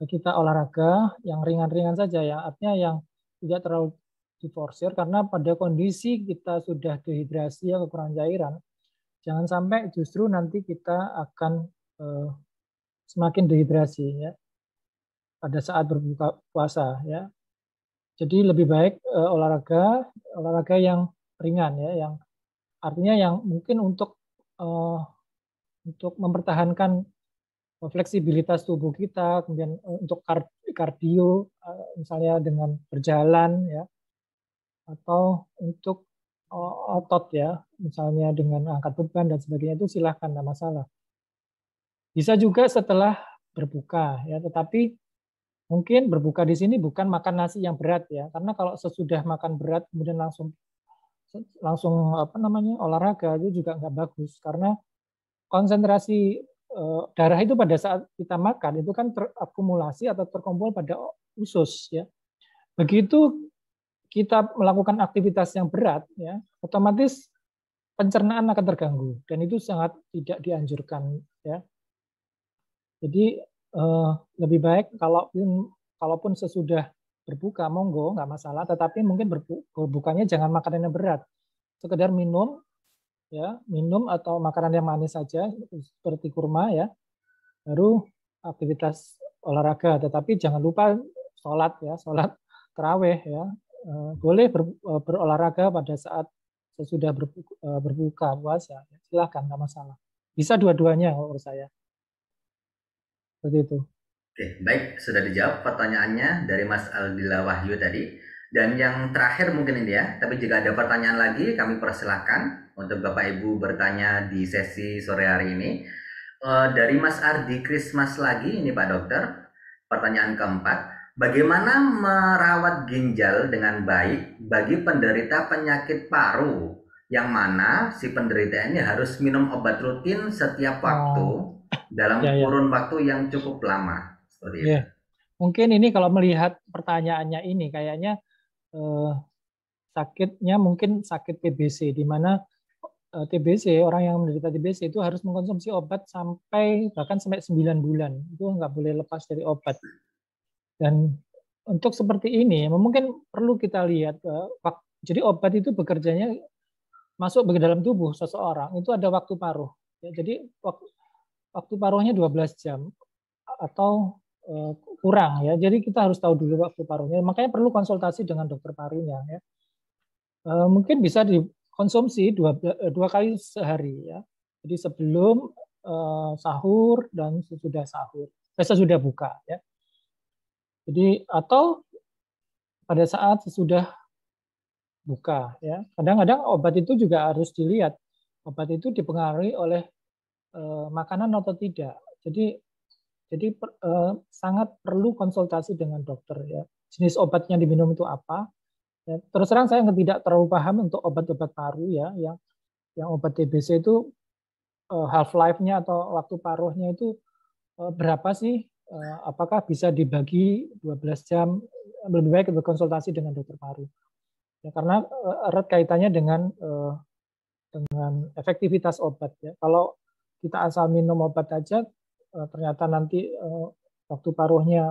kita olahraga yang ringan-ringan saja ya, artinya yang tidak terlalu diforsir karena pada kondisi kita sudah dehidrasi ya kekurangan cairan, jangan sampai justru nanti kita akan semakin dehidrasi ya pada saat berbuka puasa ya. Jadi lebih baik olahraga yang ringan ya, yang artinya yang mungkin untuk mempertahankan fleksibilitas tubuh kita, kemudian untuk kardio misalnya dengan berjalan ya, atau untuk otot ya, misalnya dengan angkat beban dan sebagainya, itu silahkan, tidak masalah. Bisa juga setelah berbuka ya, tetapi mungkin berbuka di sini bukan makan nasi yang berat ya, karena kalau sesudah makan berat kemudian langsung olahraga itu juga nggak bagus, karena konsentrasi darah itu pada saat kita makan itu kan terakumulasi atau terkumpul pada usus ya. Begitu kita melakukan aktivitas yang berat ya, otomatis pencernaan akan terganggu dan itu sangat tidak dianjurkan ya. Jadi lebih baik kalaupun sesudah berbuka monggo nggak masalah, tetapi mungkin berbukanya jangan makanan yang berat, sekedar minum atau makanan yang manis saja seperti kurma ya, baru aktivitas olahraga, tetapi jangan lupa sholat tarawih ya. Boleh berolahraga pada saat sesudah berbuka puasa, silahkan, nggak masalah, bisa dua-duanya menurut saya. Seperti itu. Oke, baik, sudah dijawab pertanyaannya dari Mas Aldila Wahyu tadi. Dan yang terakhir mungkin ini ya, tapi jika ada pertanyaan lagi kami persilahkan untuk Bapak Ibu bertanya di sesi sore hari ini. Dari Mas Ardi Krismas lagi ini Pak Dokter, pertanyaan keempat, bagaimana merawat ginjal dengan baik bagi penderita penyakit paru yang mana si penderita ini harus minum obat rutin setiap waktu dalam kurun waktu yang cukup lama, seperti itu. Mungkin ini kalau melihat pertanyaannya ini kayaknya sakitnya mungkin sakit TBC, di mana TBC, orang yang menderita TBC itu harus mengkonsumsi obat bahkan sampai 9 bulan. Itu nggak boleh lepas dari obat. Dan untuk seperti ini mungkin perlu kita lihat, jadi obat itu bekerjanya masuk ke dalam tubuh seseorang itu ada waktu paruh. Ya, jadi waktu paruhnya 12 jam atau kurang ya. Jadi kita harus tahu dulu waktu paruhnya. Makanya perlu konsultasi dengan dokter parunya ya. Mungkin bisa dikonsumsi dua kali sehari ya. Jadi sebelum sahur dan sesudah sahur, sesudah buka ya. Jadi atau pada saat sesudah buka ya. Kadang-kadang obat itu juga harus dilihat. Obat itu dipengaruhi oleh makanan atau tidak. Jadi sangat perlu konsultasi dengan dokter ya. Jenis obat yang diminum itu apa? Ya, terus terang saya tidak terlalu paham untuk obat-obat paru ya, yang obat TBC itu half life-nya atau waktu paruhnya itu berapa sih? Apakah bisa dibagi 12 jam? Lebih baik berkonsultasi dengan dokter paru. Ya, karena erat kaitannya dengan efektivitas obat ya. Kalau kita asal minum obat aja ternyata nanti waktu paruhnya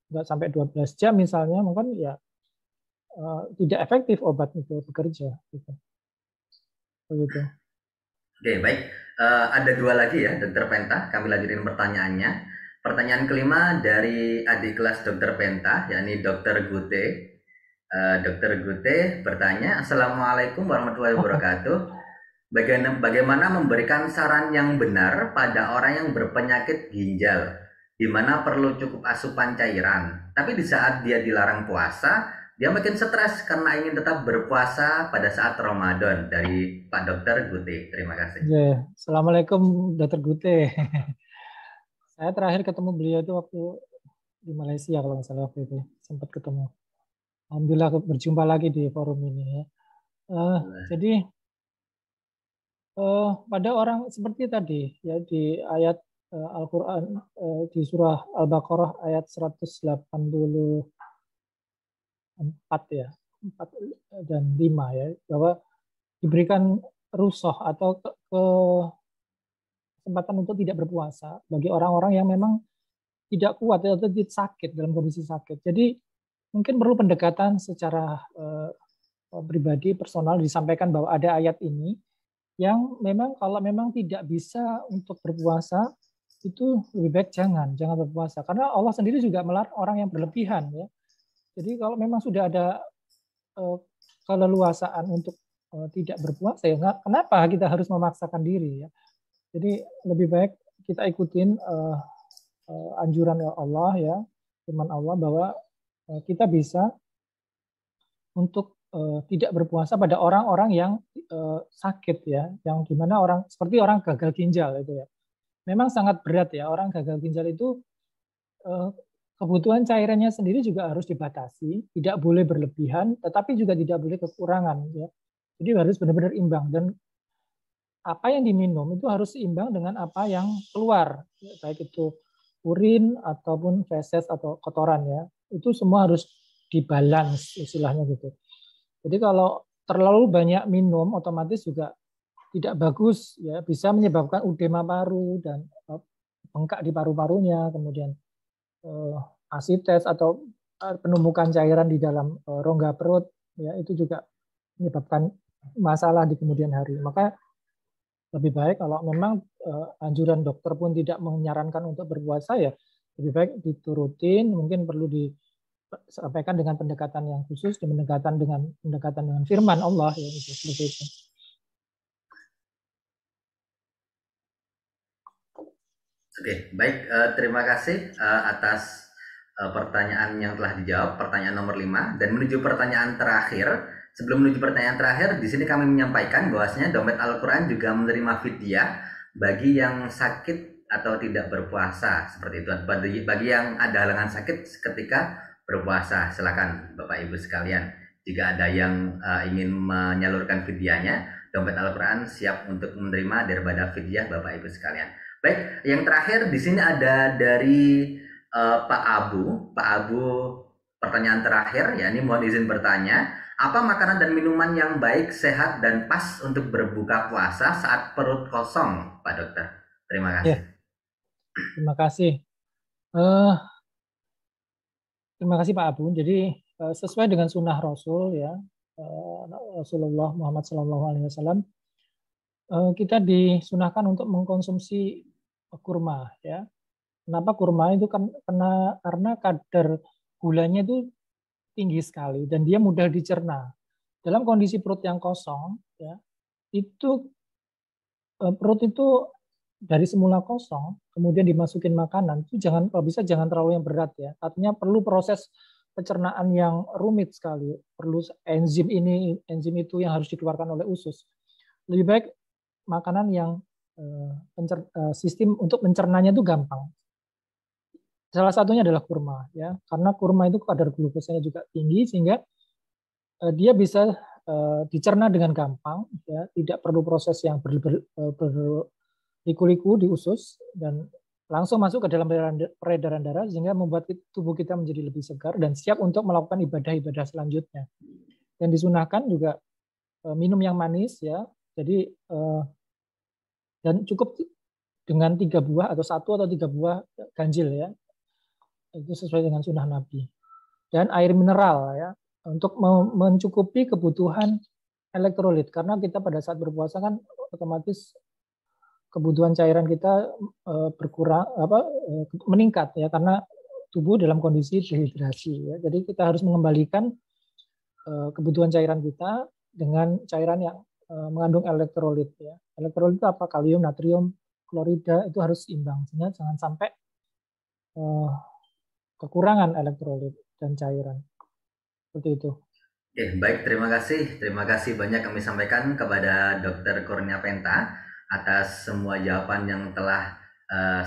nggak sampai 12 jam misalnya, mungkin ya tidak efektif obat itu bekerja gitu. Begitu. Oke, baik. Ada dua lagi ya, Dokter Penta. Kami lanjutin pertanyaannya. Pertanyaan kelima dari adik kelas Dokter Penta, yakni Dokter Gute. Dokter Gute bertanya, Assalamualaikum warahmatullahi wabarakatuh. Bagaimana memberikan saran yang benar pada orang yang berpenyakit ginjal, di mana perlu cukup asupan cairan, tapi di saat dia dilarang puasa, dia makin stres karena ingin tetap berpuasa pada saat Ramadan. Dari Pak Dokter Gute. Terima kasih. Ya, Assalamualaikum Dokter Gute. Saya terakhir ketemu beliau itu waktu di Malaysia kalau nggak salah waktu itu sempat ketemu. Alhamdulillah berjumpa lagi di forum ini ya. Jadi pada orang seperti tadi ya di ayat Al-Quran di surah Al-Baqarah ayat 184 ya, 4 dan 5 ya, bahwa diberikan rukhsah atau kesempatan untuk tidak berpuasa bagi orang-orang yang memang tidak kuat atau tidak sakit, dalam kondisi sakit. Jadi mungkin perlu pendekatan secara pribadi, personal, disampaikan bahwa ada ayat ini yang memang kalau memang tidak bisa untuk berpuasa, itu lebih baik jangan berpuasa. Karena Allah sendiri juga melarang orang yang berlebihan ya. Jadi kalau memang sudah ada keleluasaan untuk tidak berpuasa, ya kenapa kita harus memaksakan diri ya. Jadi lebih baik kita ikutin anjuran Allah ya, firman Allah bahwa kita bisa untuk tidak berpuasa pada orang-orang yang sakit ya, yang dimana orang seperti orang gagal ginjal itu ya. Memang sangat berat ya, orang gagal ginjal itu kebutuhan cairannya sendiri juga harus dibatasi, tidak boleh berlebihan, tetapi juga tidak boleh kekurangan ya. Jadi harus benar-benar imbang, dan apa yang diminum itu harus seimbang dengan apa yang keluar, baik itu urin ataupun feses atau kotoran ya. Itu semua harus dibalance istilahnya gitu. Jadi kalau terlalu banyak minum otomatis juga tidak bagus ya, bisa menyebabkan edema paru dan bengkak di paru-parunya, kemudian asites atau penumpukan cairan di dalam rongga perut ya, itu juga menyebabkan masalah di kemudian hari. Maka lebih baik kalau memang anjuran dokter pun tidak menyarankan untuk berpuasa ya, lebih baik diturutin, mungkin perlu disampaikan dengan pendekatan yang khusus, pendekatan dengan firman Allah ya, itu seperti itu. Oke, baik. Terima kasih atas pertanyaan yang telah dijawab, pertanyaan nomor 5. Dan menuju pertanyaan terakhir, sebelum menuju pertanyaan terakhir, di sini kami menyampaikan bahwasanya Dompet Al-Quran juga menerima fidyah bagi yang sakit atau tidak berpuasa, seperti itu. Bagi yang ada halangan sakit ketika berpuasa, silakan Bapak Ibu sekalian. Jika ada yang ingin menyalurkan fidyahnya, Dompet Al-Quran siap untuk menerima daripada fidyah Bapak Ibu sekalian. Baik, yang terakhir di sini ada dari Pak Abu. Pak Abu, pertanyaan terakhir, ya ini mohon izin bertanya, apa makanan dan minuman yang baik, sehat, dan pas untuk berbuka puasa saat perut kosong, Pak Dokter? Terima kasih. Ya, terima kasih. Terima kasih Pak Abu. Jadi sesuai dengan sunnah Rasul ya, Rasulullah Muhammad SAW, kita disunahkan untuk mengkonsumsi kurma ya. Kenapa kurma itu karena kadar gulanya itu tinggi sekali dan dia mudah dicerna. Dalam kondisi perut yang kosong ya, itu perut itu dari semula kosong kemudian dimasukin makanan itu kalau bisa jangan terlalu yang berat ya. Artinya perlu proses pencernaan yang rumit sekali, perlu enzim ini, enzim itu yang harus dikeluarkan oleh usus. Lebih baik makanan yang sistem untuk mencernanya itu gampang. Salah satunya adalah kurma ya, karena kurma itu kadar glukosanya juga tinggi sehingga dia bisa dicerna dengan gampang, ya, tidak perlu proses yang berliku-liku di usus dan langsung masuk ke dalam peredaran darah sehingga membuat tubuh kita menjadi lebih segar dan siap untuk melakukan ibadah-ibadah selanjutnya. Dan disunahkan juga minum yang manis, ya. Jadi dan cukup dengan 3 buah atau 1 atau 3 buah ganjil, ya. Itu sesuai dengan sunnah Nabi. Dan air mineral, ya, untuk mencukupi kebutuhan elektrolit, karena kita pada saat berpuasa kan otomatis kebutuhan cairan kita berkurang, meningkat, ya, karena tubuh dalam kondisi dehidrasi, ya. Jadi kita harus mengembalikan kebutuhan cairan kita dengan cairan yang mengandung elektrolit, ya. Elektrolit itu apa? Kalium, natrium, klorida, itu harus imbang, sehingga jangan sampai kekurangan elektrolit dan cairan. Seperti itu. Baik, terima kasih. Terima kasih banyak kami sampaikan kepada Dr. Kurnia Penta atas semua jawaban yang telah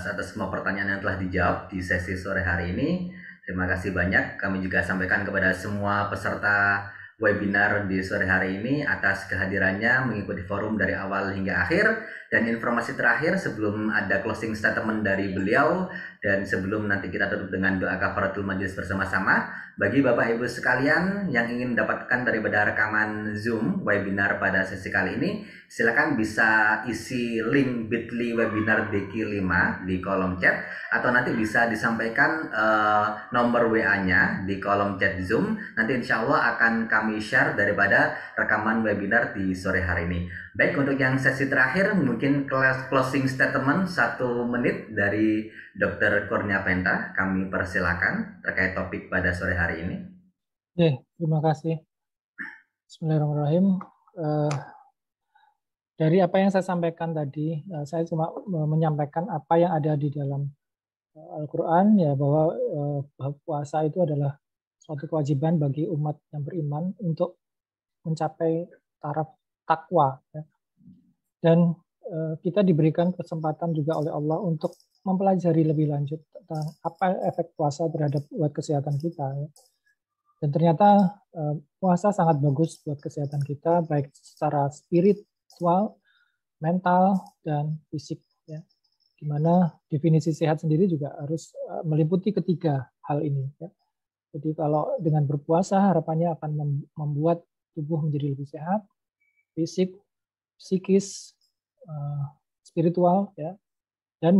atas semua pertanyaan yang telah dijawab di sesi sore hari ini. Terima kasih banyak. Kami juga sampaikan kepada semua peserta webinar di sore hari ini atas kehadirannya mengikuti forum dari awal hingga akhir. Dan informasi terakhir sebelum ada closing statement dari beliau dan sebelum nanti kita tutup dengan doa kafaratul majelis bersama-sama, bagi Bapak Ibu sekalian yang ingin mendapatkan daripada rekaman Zoom webinar pada sesi kali ini, silakan bisa isi link bit.ly webinar DQ5 di kolom chat, atau nanti bisa disampaikan nomor WA-nya di kolom chat Zoom. Nanti insya Allah akan kami share daripada rekaman webinar di sore hari ini. Baik, untuk yang sesi terakhir mungkin closing statement 1 menit dari Dr. Kurnia Penta, kami persilakan terkait topik pada sore hari ini. Terima kasih. Bismillahirrahmanirrahim. Dari apa yang saya sampaikan tadi, saya cuma menyampaikan apa yang ada di dalam Al-Quran, ya, bahwa puasa itu adalah suatu kewajiban bagi umat yang beriman untuk mencapai taraf takwa, ya. Dan kita diberikan kesempatan juga oleh Allah untuk mempelajari lebih lanjut tentang apa efek puasa terhadap buat kesehatan kita, ya. Dan ternyata puasa sangat bagus buat kesehatan kita, baik secara spiritual, mental, dan fisik, ya. Dimana definisi sehat sendiri juga harus meliputi ketiga hal ini, ya. Jadi kalau dengan berpuasa harapannya akan membuat tubuh menjadi lebih sehat, fisik, psikis, spiritual, ya, dan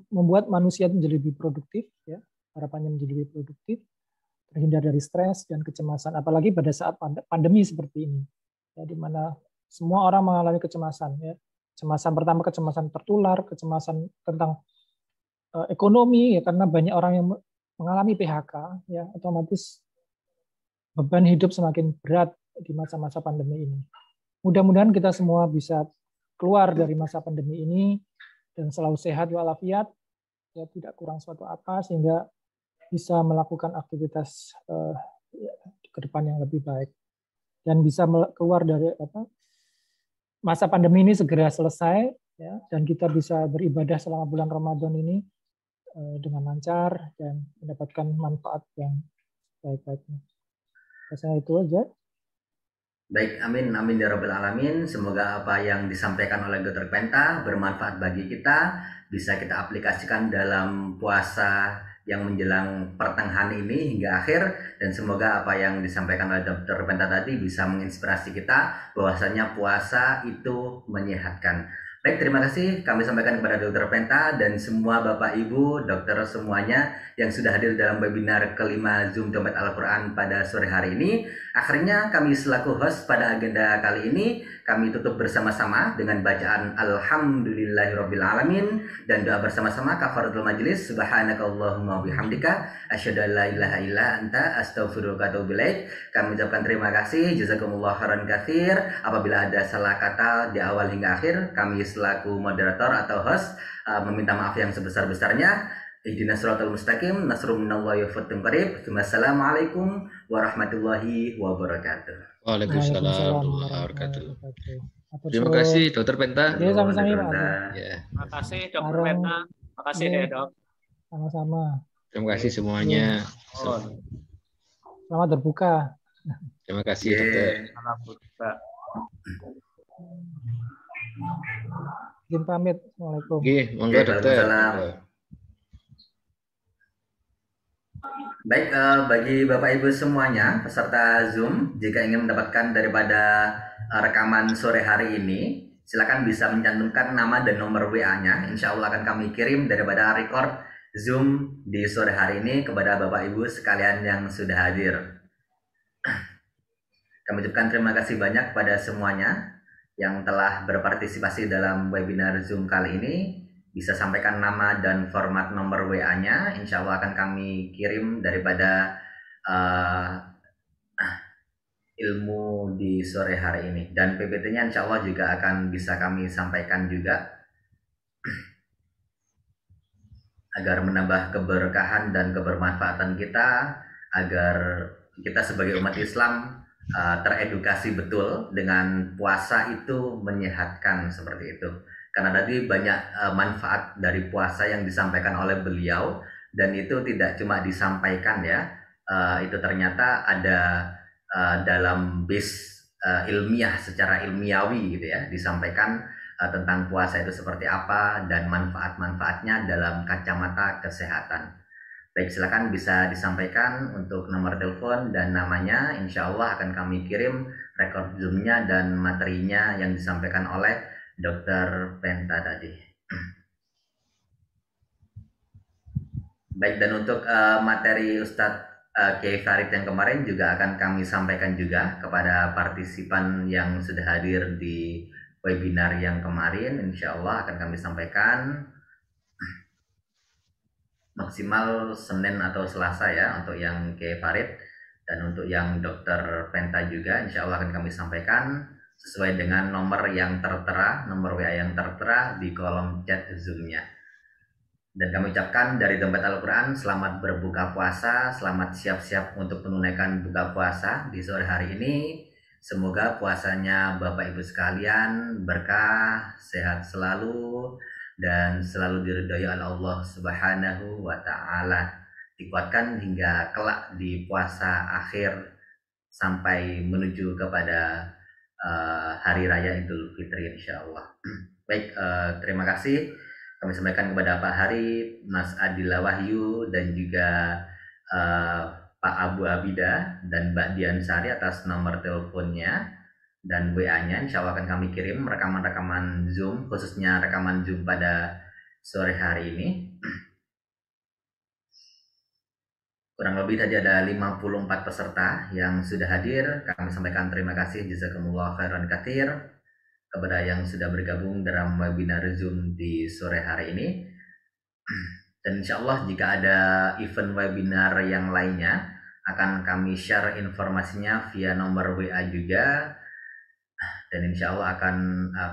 membuat manusia menjadi lebih produktif, ya, harapannya menjadi lebih produktif, terhindar dari stres dan kecemasan, apalagi pada saat pandemi seperti ini, ya, di mana semua orang mengalami kecemasan, ya. Kecemasan pertama, kecemasan tertular, kecemasan tentang ekonomi, ya, karena banyak orang yang mengalami PHK, ya, otomatis beban hidup semakin berat di masa-masa pandemi ini. Mudah-mudahan kita semua bisa keluar dari masa pandemi ini dan selalu sehat walafiat, ya, tidak kurang suatu apa, sehingga bisa melakukan aktivitas ke depan yang lebih baik dan bisa keluar dari masa pandemi ini segera selesai, ya, dan kita bisa beribadah selama bulan Ramadan ini dengan lancar dan mendapatkan manfaat yang baik-baiknya. Rasanya itu aja. Baik, amin, amin ya rabbal alamin. Semoga apa yang disampaikan oleh Dr. Penta bermanfaat bagi kita, bisa kita aplikasikan dalam puasa yang menjelang pertengahan ini hingga akhir, dan semoga apa yang disampaikan oleh Dr. Penta tadi bisa menginspirasi kita bahwasanya puasa itu menyehatkan. Baik, terima kasih kami sampaikan kepada Dr. Penta dan semua Bapak Ibu, dokter semuanya yang sudah hadir dalam webinar kelima Zoom Dompet Al-Quran pada sore hari ini. Akhirnya kami selaku host pada agenda kali ini, kami tutup bersama-sama dengan bacaan Alhamdulillahirrabbilalamin dan doa bersama-sama kafaratul majlis. Subhanakallahumma bihamdika asyhadu an la ilaha illa anta astaghfiruka wa atubu ilaik. Kami ucapkan terima kasih, jazakumullah khairan katsir. Apabila ada salah kata di awal hingga akhir, kami selaku moderator atau host meminta maaf yang sebesar-besarnya. Ihdinas siratal mustaqim, nasrun minallahi wa fathun qarib. Wassalamualaikum warahmatullahi wabarakatuh. Waalaikumsalam warahmatullahi wabarakatuh. Terima kasih Dr. Penta. Ya, sama-sama, Pak. Ya. Terima kasih Dr. Penta. Terima kasih ya, Dok. Sama-sama. Terima kasih semuanya. Selamat berbuka. Terima kasih dokter. Yeah. Salam Pak. Izin pamit. Assalamualaikum. Oke, monggo Oke, dokter. Waalaikumsalam. Monggo. Baik, bagi Bapak Ibu semuanya, peserta Zoom, jika ingin mendapatkan daripada rekaman sore hari ini, silakan bisa mencantumkan nama dan nomor WA-nya. Insya Allah akan kami kirim daripada record Zoom di sore hari ini kepada Bapak Ibu sekalian yang sudah hadir. Kami ucapkan terima kasih banyak pada semuanya yang telah berpartisipasi dalam webinar Zoom kali ini. Bisa sampaikan nama dan format nomor WA-nya, insya Allah akan kami kirim daripada ilmu di sore hari ini. Dan PPT-nya insya Allah juga akan bisa kami sampaikan juga agar menambah keberkahan dan kebermanfaatan kita, agar kita sebagai umat Islam teredukasi betul dengan puasa itu menyehatkan seperti itu. Karena tadi banyak manfaat dari puasa yang disampaikan oleh beliau, dan itu tidak cuma disampaikan ya, itu ternyata ada dalam base ilmiah, secara ilmiawi gitu ya, disampaikan tentang puasa itu seperti apa dan manfaat-manfaatnya dalam kacamata kesehatan. Baik, silakan bisa disampaikan untuk nomor telepon dan namanya. Insya Allah akan kami kirim rekod Zoom-nya dan materinya yang disampaikan oleh Dr. Penta tadi. Baik, dan untuk materi Ustadz Kiai Farid yang kemarin juga akan kami sampaikan juga kepada partisipan yang sudah hadir di webinar yang kemarin. Insya Allah akan kami sampaikan maksimal Senin atau Selasa ya untuk yang Kiai Farid, dan untuk yang Dr. Penta juga insya Allah akan kami sampaikan sesuai dengan nomor yang tertera, nomor WA yang tertera di kolom chat Zoom-nya. Dan kami ucapkan dari Dompet Al-Quran selamat berbuka puasa, selamat siap-siap untuk menunaikan buka puasa di sore hari ini. Semoga puasanya Bapak Ibu sekalian berkah, sehat selalu, dan selalu diridhoi oleh Allah Subhanahu wa Ta'ala. Dikuatkan hingga kelak di puasa akhir sampai menuju kepada hari raya Idul Fitri insya Allah. Baik, terima kasih. Kami sampaikan kepada Pak Hari, Mas Adila Wahyu, dan juga Pak Abu Abida dan Mbak Dian Sari atas nomor teleponnya dan WA-nya. Insya Allah akan kami kirim rekaman-rekaman Zoom, khususnya rekaman Zoom pada sore hari ini. Kurang lebih tadi ada 54 peserta yang sudah hadir. Kami sampaikan terima kasih, jazakumullah khairan katsir, kepada yang sudah bergabung dalam webinar Zoom di sore hari ini. Dan insya Allah jika ada event webinar yang lainnya akan kami share informasinya via nomor WA juga, dan insya Allah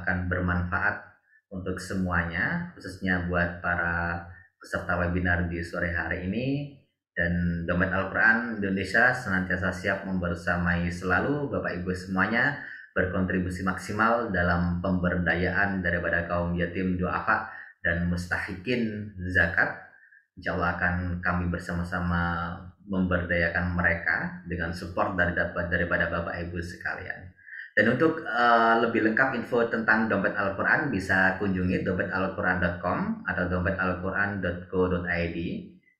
akan bermanfaat untuk semuanya, khususnya buat para peserta webinar di sore hari ini. Dan Dompet Al-Quran Indonesia senantiasa siap membersamai selalu Bapak Ibu semuanya, berkontribusi maksimal dalam pemberdayaan daripada kaum yatim duafa dan mustahikin zakat. Insya Allah akan kami bersama-sama memberdayakan mereka dengan support daripada Bapak Ibu sekalian. Dan untuk lebih lengkap info tentang Dompet Al-Quran bisa kunjungi dompetalquran.com atau dompetalquran.co.id.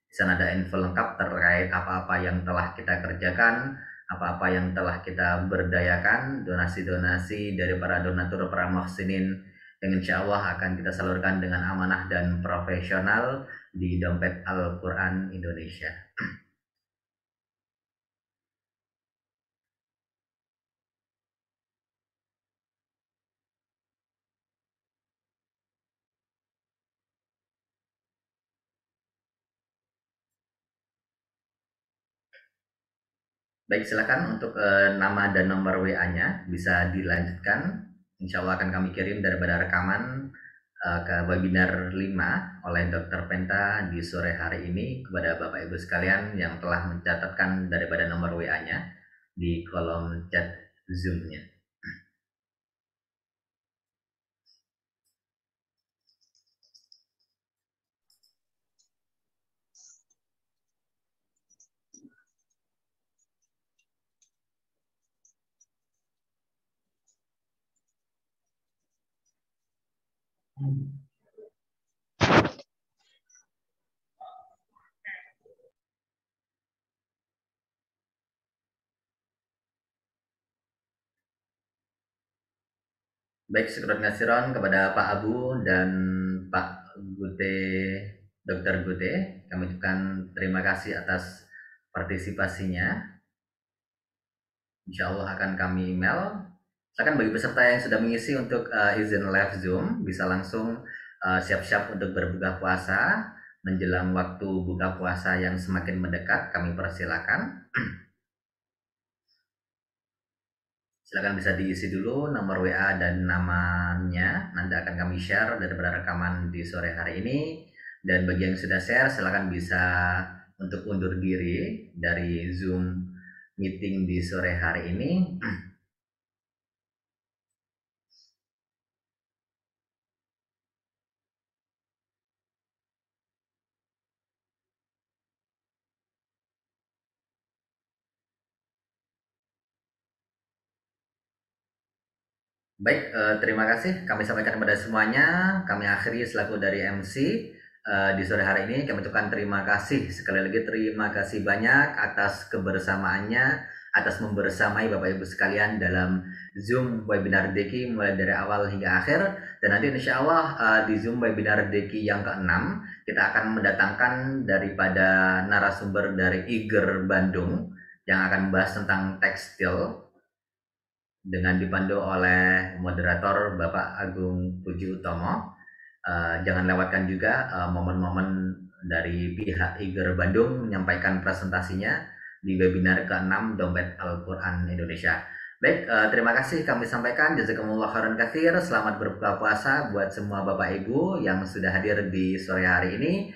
Di sana ada info lengkap terkait apa-apa yang telah kita kerjakan, apa-apa yang telah kita berdayakan, donasi-donasi dari para donatur, para muhsinin yang insya Allah akan kita salurkan dengan amanah dan profesional di Dompet Al-Quran Indonesia. Baik, silakan untuk nama dan nomor WA-nya bisa dilanjutkan. Insya Allah akan kami kirim daripada rekaman ke webinar 5 oleh Dr. Penta di sore hari ini kepada Bapak Ibu sekalian yang telah mencatatkan daripada nomor WA-nya di kolom chat Zoom-nya. Baik, syukur kasiron kepada Pak Abu dan Pak Gute, Dr. Gute. Kami ucapkan terima kasih atas partisipasinya. Insya Allah akan kami email. Silakan bagi peserta yang sudah mengisi untuk izin live Zoom, bisa langsung siap-siap untuk berbuka puasa. Menjelang waktu buka puasa yang semakin mendekat, kami persilakan. Silakan bisa diisi dulu nomor WA dan namanya, nanti akan kami share daripada rekaman di sore hari ini. Dan bagi yang sudah share, silakan bisa untuk undur diri dari Zoom meeting di sore hari ini. Baik, terima kasih kami sampaikan kepada semuanya. Kami akhiri selaku dari MC di sore hari ini. Kami ucapkan terima kasih sekali lagi, terima kasih banyak atas kebersamaannya, atas membersamai Bapak Ibu sekalian dalam Zoom webinar Deki mulai dari awal hingga akhir. Dan nanti insya Allah di Zoom webinar Deki yang ke-6 kita akan mendatangkan daripada narasumber dari IGER Bandung yang akan membahas tentang tekstil dengan dipandu oleh moderator Bapak Agung Puji Utomo. Jangan lewatkan juga momen-momen dari pihak IGER Bandung menyampaikan presentasinya di webinar ke-6 Dompet Al-Quran Indonesia. Baik, terima kasih kami sampaikan. Jazakumullah khairan katsir. Selamat berbuka puasa buat semua Bapak Ibu yang sudah hadir di sore hari ini.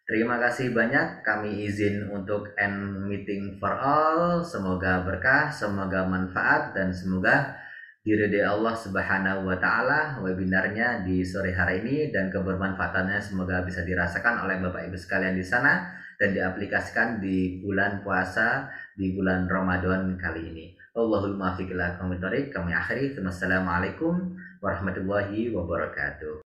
Terima kasih banyak, kami izin untuk end meeting for all. Semoga berkah, semoga manfaat, dan semoga diridhai Allah Subhanahu wa Ta'ala webinarnya di sore hari ini, dan kebermanfaatannya semoga bisa dirasakan oleh Bapak Ibu sekalian di sana dan diaplikasikan di bulan puasa di bulan Ramadan kali ini. Allahul muwaffiq ila aqwamit thoriq. Kami akhiri. Wassalamualaikum warahmatullahi wabarakatuh.